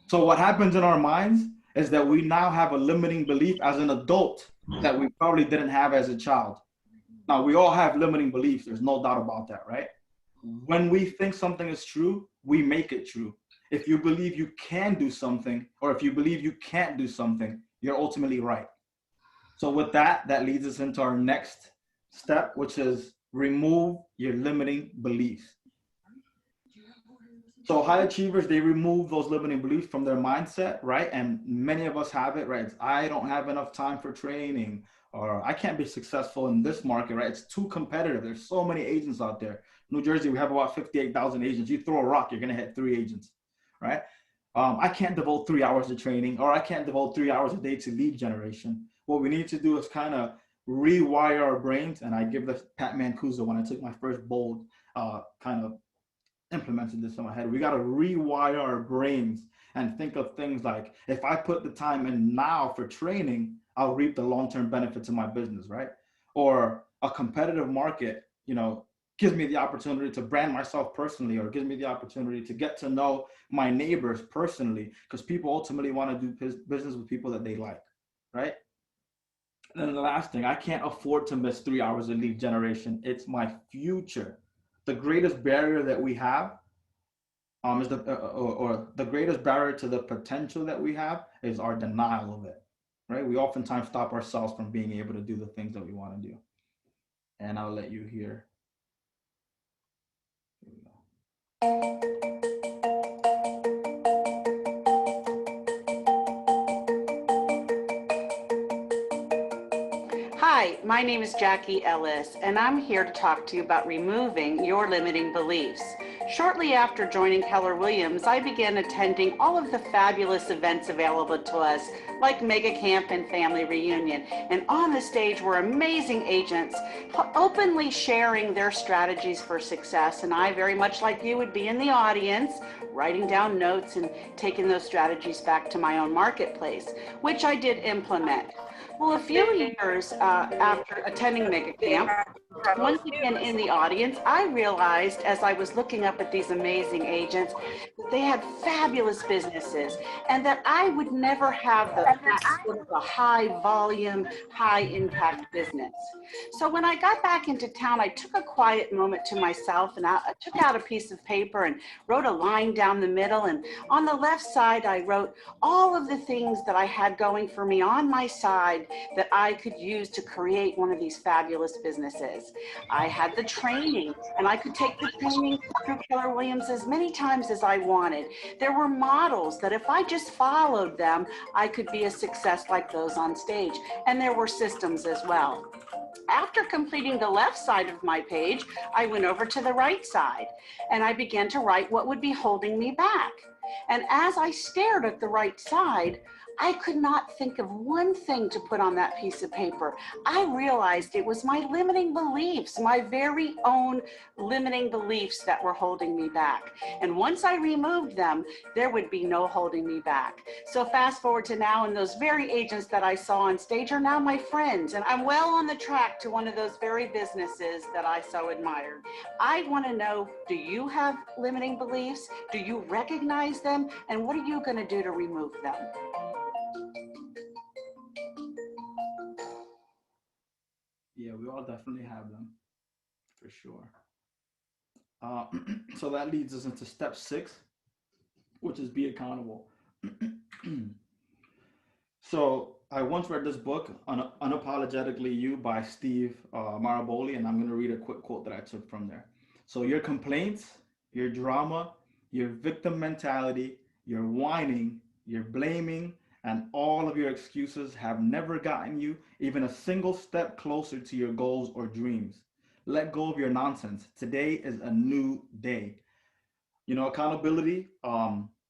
So what happens in our minds is that we now have a limiting belief as an adult that we probably didn't have as a child. Now, we all have limiting beliefs. There's no doubt about that, right? When we think something is true, we make it true. If you believe you can do something, or if you believe you can't do something, you're ultimately right. So with that, that leads us into our next step, which is remove your limiting beliefs. So high achievers, they remove those limiting beliefs from their mindset, right? And many of us have it, right? It's, I don't have enough time for training, or I can't be successful in this market, right? It's too competitive. There's so many agents out there. New Jersey, we have about 58,000 agents. You throw a rock, you're gonna hit 3 agents, right? I can't devote 3 hours to training, or I can't devote 3 hours a day to lead generation. What we need to do is kind of rewire our brains. And I give this Pat Mancuso when I took my first bold kind of implemented this in my head. We got to rewire our brains and think of things like, if I put the time in now for training, I'll reap the long-term benefits of my business, right? Or a competitive market, you know, gives me the opportunity to brand myself personally, or gives me the opportunity to get to know my neighbors personally, because people ultimately want to do business with people that they like, right? And then the last thing, I can't afford to miss 3 hours of lead generation. It's my future. The greatest barrier that we have is the greatest barrier to the potential that we have is our denial of it, right? We oftentimes stop ourselves from being able to do the things that we want to do. And I'll let you hear. Here we go. Hi, Hi, my name is Jackie Ellis, and I'm here to talk to you about removing your limiting beliefs. Shortly after joining Keller Williams, I began attending all of the fabulous events available to us, like Mega Camp and Family Reunion. And on the stage were amazing agents openly sharing their strategies for success. And I, very much like you, would be in the audience, writing down notes and taking those strategies back to my own marketplace, which I did implement. Well, a few years after attending Mega Camp, once again in the audience, I realized as I was looking up at these amazing agents that they had fabulous businesses and that I would never have that sort of a high volume, high impact business. So when I got back into town, I took a quiet moment to myself and I took out a piece of paper and wrote a line down the middle. And on the left side, I wrote all of the things that I had going for me on my side that I could use to create one of these fabulous businesses. I had the training, and I could take the training through Keller Williams as many times as I wanted. There were models that if I just followed them, I could be a success like those on stage. And there were systems as well. After completing the left side of my page, I went over to the right side and I began to write what would be holding me back. And as I stared at the right side, I could not think of one thing to put on that piece of paper. I realized it was my limiting beliefs, my very own limiting beliefs that were holding me back. And once I removed them, there would be no holding me back. So fast forward to now, and those very agents that I saw on stage are now my friends. And I'm well on the track to one of those very businesses that I so admired. I want to know, do you have limiting beliefs? Do you recognize them? And what are you going to do to remove them? Yeah, we all definitely have them, for sure. So that leads us into step 6, which is be accountable. So I once read this book, Unapologetically You by Steve Maraboli, and I'm going to read a quick quote that I took from there. So your complaints, your drama, your victim mentality, your whining, your blaming, and all of your excuses have never gotten you even a single step closer to your goals or dreams. Let go of your nonsense. Today is a new day. You know, accountability,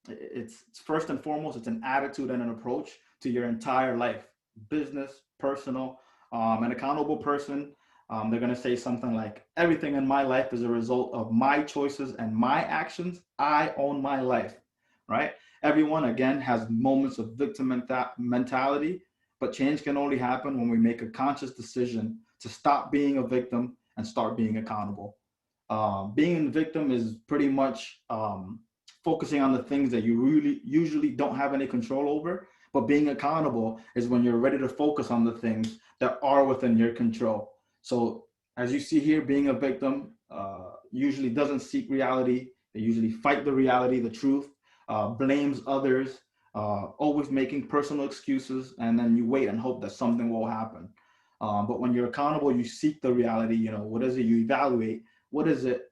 it's first and foremost, it's an attitude and an approach to your entire life, business, personal. An accountable person, they're going to say something like, everything in my life is a result of my choices and my actions. I own my life, right? Everyone, again, has moments of victim mentality, but change can only happen when we make a conscious decision to stop being a victim and start being accountable. Being a victim is pretty much focusing on the things that you really usually don't have any control over. But being accountable is when you're ready to focus on the things that are within your control. So as you see here, being a victim usually doesn't seek reality. They usually fight the reality, the truth, blames others, always making personal excuses, and then you wait and hope that something will happen. But when you're accountable, you seek the reality. You know, what is it? You evaluate. What is it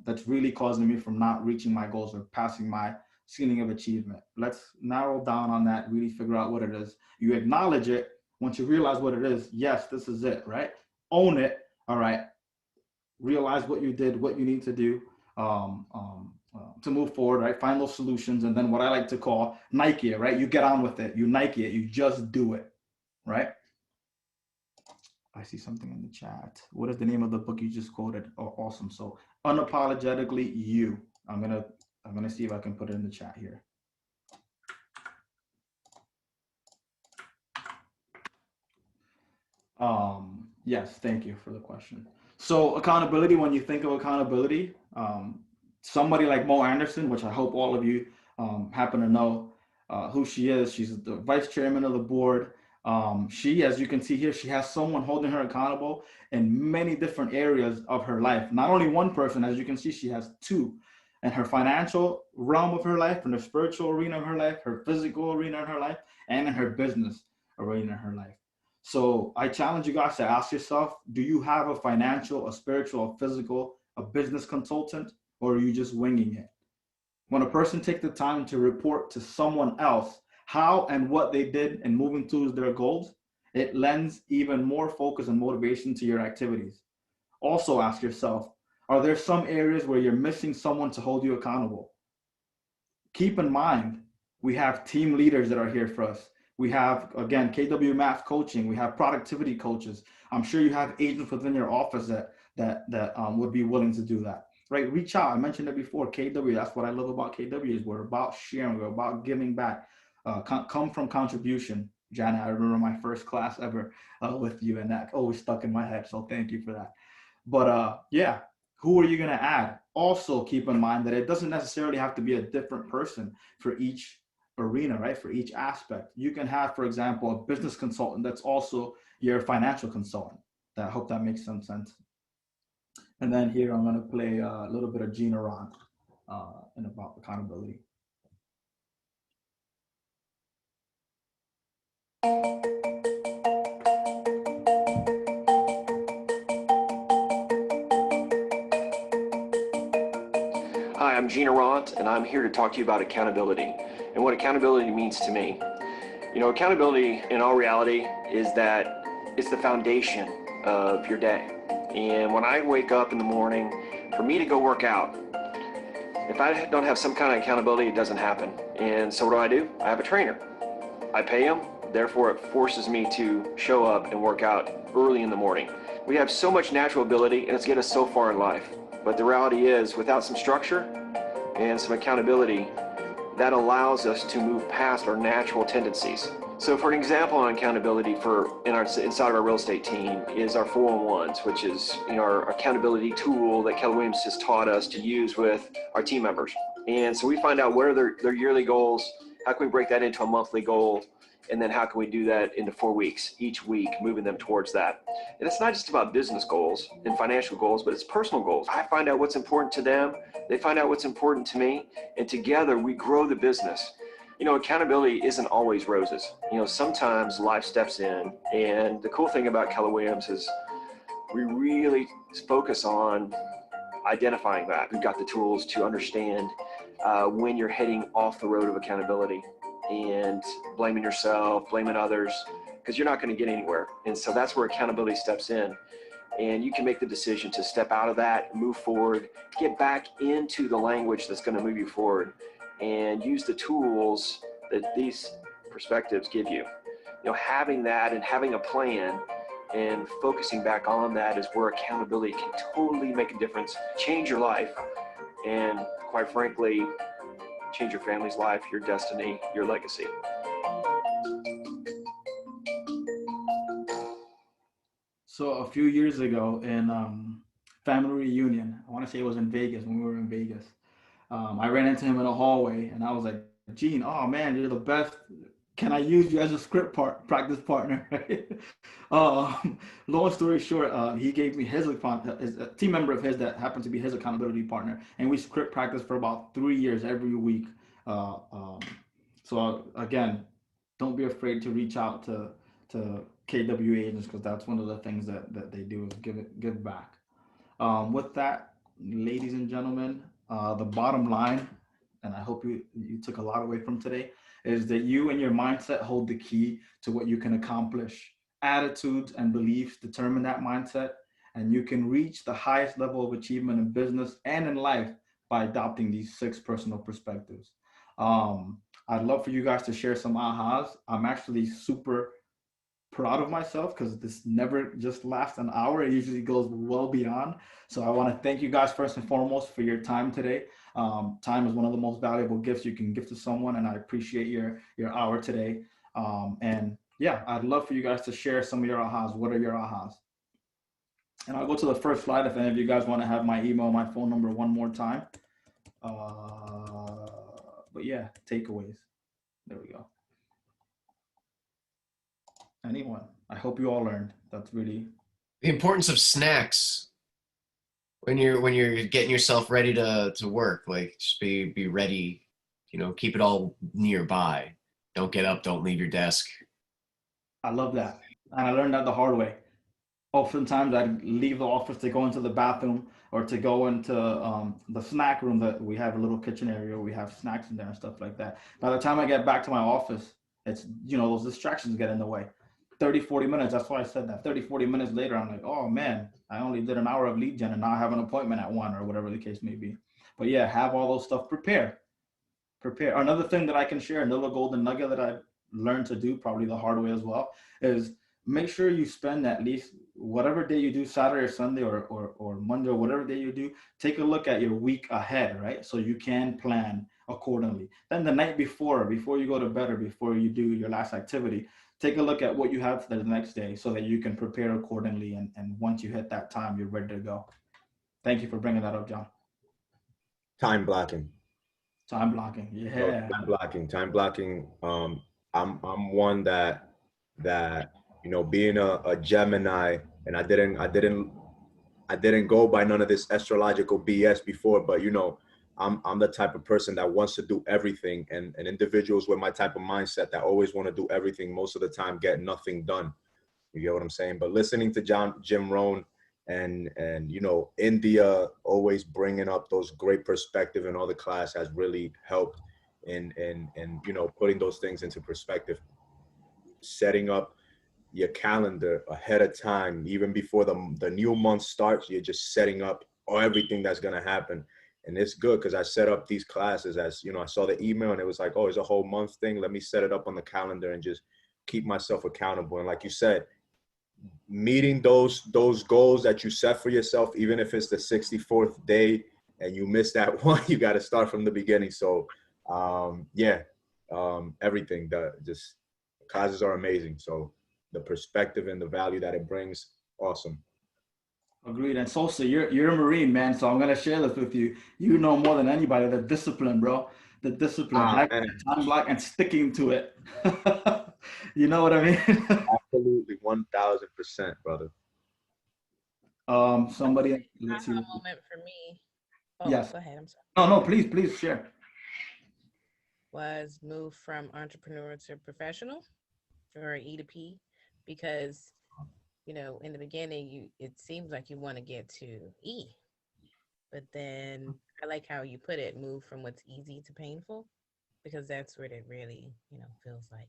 that's really causing me from not reaching my goals or passing my ceiling of achievement? Let's narrow down on that, really figure out what it is. You acknowledge it. Once you realize what it is, yes, this is it, right? Own it, all right? Realize what you did, what you need to do to move forward, right? Find those solutions. And then what I like to call Nike it, right? You get on with it, you Nike it, you just do it, right? I see something in the chat. What is the name of the book you just quoted? Oh, awesome. So Unapologetically You. I'm gonna see if I can put it in the chat here. Yes, thank you for the question. So accountability, when you think of accountability, somebody like Mo Anderson, which I hope all of you happen to know who she is. She's the vice chairman of the board. She, as you can see here, she has someone holding her accountable in many different areas of her life. Not only one person, as you can see, she has two. In her financial realm of her life, in the spiritual arena of her life, her physical arena of her life, and in her business arena of her life. So I challenge you guys to ask yourself, do you have a financial, a spiritual, a physical, a business consultant, or are you just winging it? When a person takes the time to report to someone else how and what they did in moving towards their goals, It lends even more focus and motivation to your activities. Also ask yourself, are there some areas where you're missing someone to hold you accountable? Keep in mind, we have team leaders that are here for us. We have, again, KW Math coaching. We have productivity coaches. I'm sure you have agents within your office that would be willing to do that, right? Reach out. I mentioned it before. KW. That's what I love about KW is we're about sharing. We're about giving back. Come from contribution. Janet, I remember my first class ever with you, and that always stuck in my head. So thank you for that. But yeah, who are you going to add? Also keep in mind that it doesn't necessarily have to be a different person for each arena, right? For each aspect. You can have, for example, a business consultant that's also your financial consultant. I hope that makes some sense. And then here I'm going to play a little bit of Gina Ron and about accountability. Hi, I'm Gina Ront, and I'm here to talk to you about accountability and what accountability means to me. You know, accountability in all reality is that it's the foundation of your day. And when I wake up in the morning, for me to go work out, if I don't have some kind of accountability, it doesn't happen. And so what do? I have a trainer. I pay him, therefore it forces me to show up and work out early in the morning. We have so much natural ability and it's get us so far in life. But the reality is, without some structure and some accountability, that allows us to move past our natural tendencies. So for an example on accountability inside of our real estate team is our 411s, which is our accountability tool that Keller Williams has taught us to use with our team members. And so we find out what are their yearly goals, how can we break that into a monthly goal, and then how can we do that into 4 weeks, each week, moving them towards that. And it's not just about business goals and financial goals, but it's personal goals. I find out what's important to them, they find out what's important to me, and together we grow the business. Accountability isn't always roses. Sometimes life steps in, and the cool thing about Keller Williams is we really focus on identifying that. We've got the tools to understand when you're heading off the road of accountability and blaming yourself, blaming others, because you're not going to get anywhere. And so that's where accountability steps in. And you can make the decision to step out of that, move forward, get back into the language that's going to move you forward, and use the tools that these perspectives give you. Having that and having a plan and focusing back on that is where accountability can totally make a difference, change your life, and quite frankly, change your family's life, your destiny, your legacy. So a few years ago in family reunion, I want to say it was in Vegas when we were in Vegas. I ran into him in a hallway and I was like, Gene, oh man, you're the best. Can I use you as a practice partner? Long story short, he gave me his a team member of his that happened to be his accountability partner, and we script practiced for about 3 years every week. So again, don't be afraid to reach out to KW agents because that's one of the things that they do is give back. With that, ladies and gentlemen, the bottom line, and I hope you took a lot away from today, is that you and your mindset hold the key to what you can accomplish. Attitudes and beliefs determine that mindset, and you can reach the highest level of achievement in business and in life by adopting these 6 personal perspectives. I'd love for you guys to share some ahas. I'm actually super proud of myself because this never just lasts an hour. It usually goes well beyond. So I want to thank you guys first and foremost for your time today. Time is one of the most valuable gifts you can give to someone, and I appreciate your hour today. And yeah, I'd love for you guys to share some of your ahas. What are your ahas? And I'll go to the first slide if any of you guys want to have my email, my phone number one more time. But yeah, takeaways. There we go. Anyone? I hope you all learned. That's really the importance of snacks when you're getting yourself ready to work. Like, just be ready. Keep it all nearby. Don't get up. Don't leave your desk. I love that, and I learned that the hard way. Oftentimes, I'd leave the office to go into the bathroom or to go into the snack room that we have a little kitchen area. We have snacks in there and stuff like that. By the time I get back to my office, it's those distractions get in the way. 30, 40 minutes. That's why I said that 30, 40 minutes later, I'm like, oh man, I only did an hour of lead gen and now I have an appointment at 1 or whatever the case may be. But yeah, have all those stuff prepare. Another thing that I can share, another golden nugget that I learned to do probably the hard way as well, is make sure you spend at least whatever day you do, Saturday or Sunday or Monday or whatever day you do, take a look at your week ahead, right? So you can plan accordingly. Then the night before you go to bed or before you do your last activity, take a look at what you have for the next day so that you can prepare accordingly. And once you hit that time, you're ready to go. Thank you for bringing that up, John. Time blocking. Time blocking, yeah. So time blocking. I'm one that being a Gemini, and I didn't go by none of this astrological BS before, but I'm the type of person that wants to do everything, and individuals with my type of mindset that always want to do everything most of the time get nothing done. You get what I'm saying? But listening to Jim Rohn and India always bringing up those great perspective in all the class has really helped in putting those things into perspective. Setting up your calendar ahead of time, even before the new month starts, you're just setting up everything that's going to happen. And it's good because I set up these classes as, I saw the email and it was like, oh, it's a whole month thing. Let me set it up on the calendar and just keep myself accountable. And like you said, meeting those goals that you set for yourself, even if it's the 64th day and you miss that one, you got to start from the beginning. So everything, just classes are amazing. So the perspective and the value that it brings, awesome. Agreed. And Sosa, you're a Marine, man. So I'm gonna share this with you. You know more than anybody the discipline, bro. The discipline, having a time block and sticking to it. You know what I mean? Absolutely, 1000%, brother. Somebody, let's see. A moment for me. Oh, yes. Go ahead. I'm sorry. No, please share. Was move from entrepreneur to professional, or E to P, because in the beginning it seems like you want to get to E, but then I like how you put it, move from what's easy to painful, because that's what it really feels like.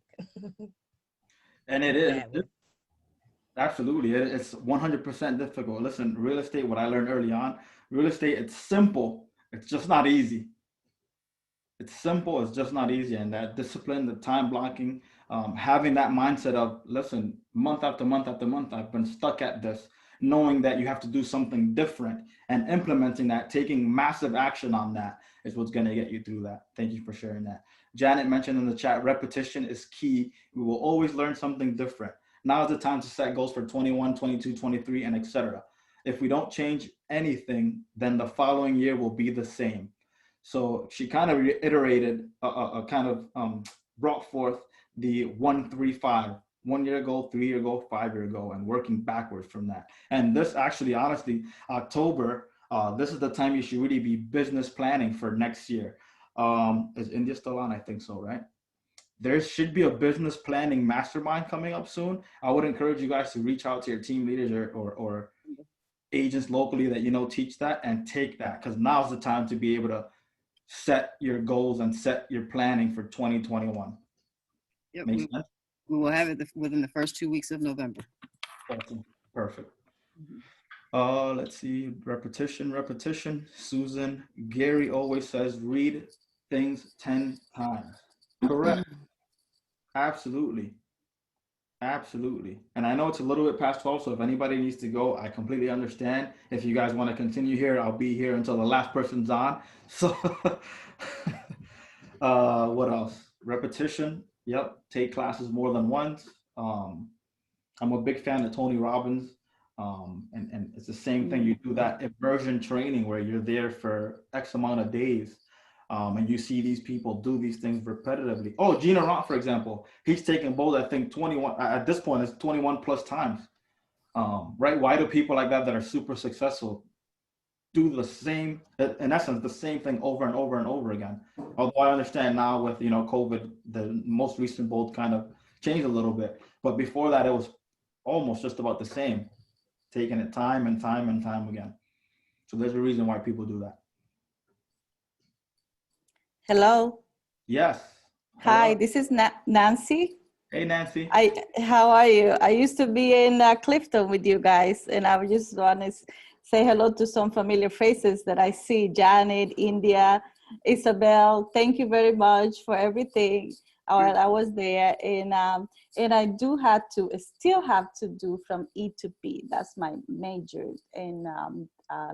And it is. Absolutely. It's 100% difficult. Listen, real estate, what I learned early on, real estate, it's simple. It's just not easy. It's simple. It's just not easy. And that discipline, the time blocking, having that mindset of, listen, month after month after month, I've been stuck at this, knowing that you have to do something different and implementing that, taking massive action on that is what's going to get you through that. Thank you for sharing that. Janet mentioned in the chat, repetition is key. We will always learn something different. Now is the time to set goals for 21, 22, 23, and etc. If we don't change anything, then the following year will be the same. So she kind of reiterated, brought forth the 1-3-5, 1 year ago, 3 year ago, 5 year ago, and working backwards from that. And this actually, honestly, October, this is the time you should really be business planning for next year. Is India still on? I think so, right? There should be a business planning mastermind coming up soon. I would encourage you guys to reach out to your team leaders or agents locally that teach that and take that, because now's the time to be able to set your goals and set your planning for 2021. Yep, Makes sense? We will have it within the first 2 weeks of November. Awesome. Perfect. Let's see. Repetition. Susan, Gary always says, read things 10 times. Correct. Absolutely. And I know it's a little bit past 12, so if anybody needs to go, I completely understand. If you guys want to continue here, I'll be here until the last person's on. So what else? Repetition. Yep. Take classes more than once. I'm a big fan of Tony Robbins. And it's the same thing. You do that immersion training where you're there for X amount of days. And you see these people do these things repetitively. Oh, Gina Ront, for example, he's taken bold, I think 21, at this point, it's 21 plus times. Right? Why do people like that are super successful do the same, in essence, the same thing over and over and over again? Although I understand now with, COVID, the most recent bold kind of changed a little bit. But before that, it was almost just about the same, taking it time and time and time again. So there's a reason why people do that. Hello. Yes. Hi, this is Nancy. Hey, Nancy. How are you? I used to be in Clifton with you guys, and I just want to say hello to some familiar faces that I see. Janet, India, Isabel. Thank you very much for everything while I was there, and I still have to do from E to P. That's my major in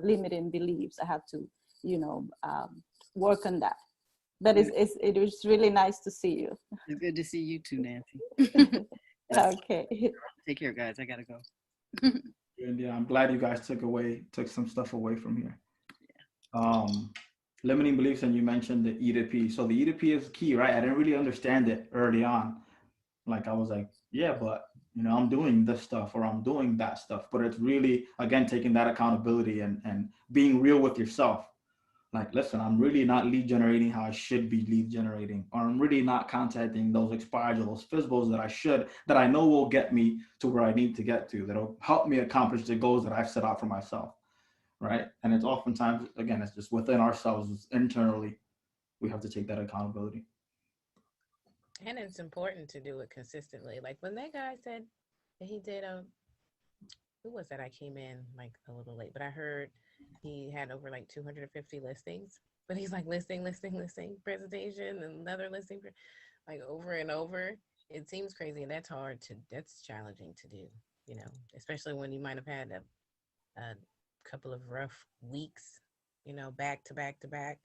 limiting beliefs. I have to, work on that. But it was really nice to see you. It's good to see you too, Nancy. Okay. Take care, guys. I gotta go. And yeah, I'm glad you guys took some stuff away from here. Limiting beliefs, and you mentioned the E to P. So the E to P is key, right? I didn't really understand it early on. Like I was like, yeah, but I'm doing this stuff or I'm doing that stuff. But it's really, again, taking that accountability and being real with yourself. Like, listen, I'm really not lead generating how I should be lead generating, or I'm really not contacting those expires or those FISBOs that I know will get me to where I need to get to, that'll help me accomplish the goals that I've set out for myself, right? And it's oftentimes, again, it's just within ourselves, it's internally, we have to take that accountability. And it's important to do it consistently. Like when that guy said that he did, who was that? I came in like a little late, but I heard he had over like 250 listings, but he's like listing, presentation, another listing, like over and over. It seems crazy, and that's challenging to do, especially when you might have had a couple of rough weeks, back to back to back.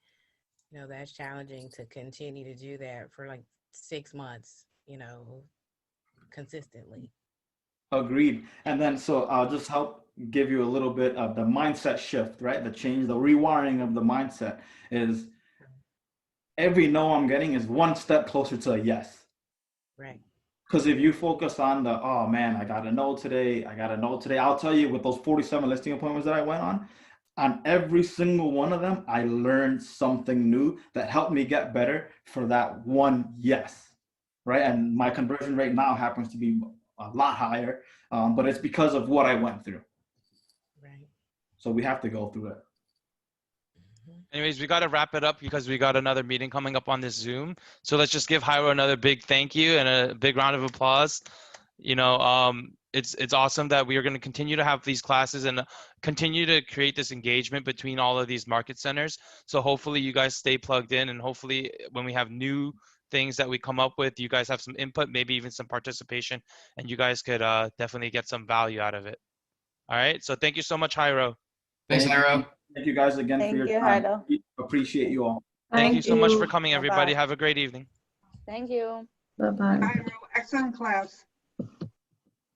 That's challenging to continue to do that for like 6 months, consistently. Agreed. And then, so I'll just help give you a little bit of the mindset shift, right? The change, the rewiring of the mindset is every no I'm getting is one step closer to a yes. Right. Because if you focus on the, oh man, I got a no today, I'll tell you, with those 47 listing appointments that I went on every single one of them, I learned something new that helped me get better for that one yes, right? And my conversion rate now happens to be a lot higher, but it's because of what I went through. Right. So we have to go through it. Anyways, we got to wrap it up because we got another meeting coming up on this Zoom. So let's just give Jairo another big thank you and a big round of applause. It's awesome that we are going to continue to have these classes and continue to create this engagement between all of these market centers. So hopefully you guys stay plugged in, and hopefully when we have new things that we come up with, you guys have some input, maybe even some participation, and you guys could definitely get some value out of it. All right. So thank you so much, Jairo. Thanks, Jairo. Thank you guys again for your time. Jairo. Appreciate you all. Thank you so much for coming, everybody. Bye-bye. Have a great evening. Thank you. Bye-bye. Excellent class.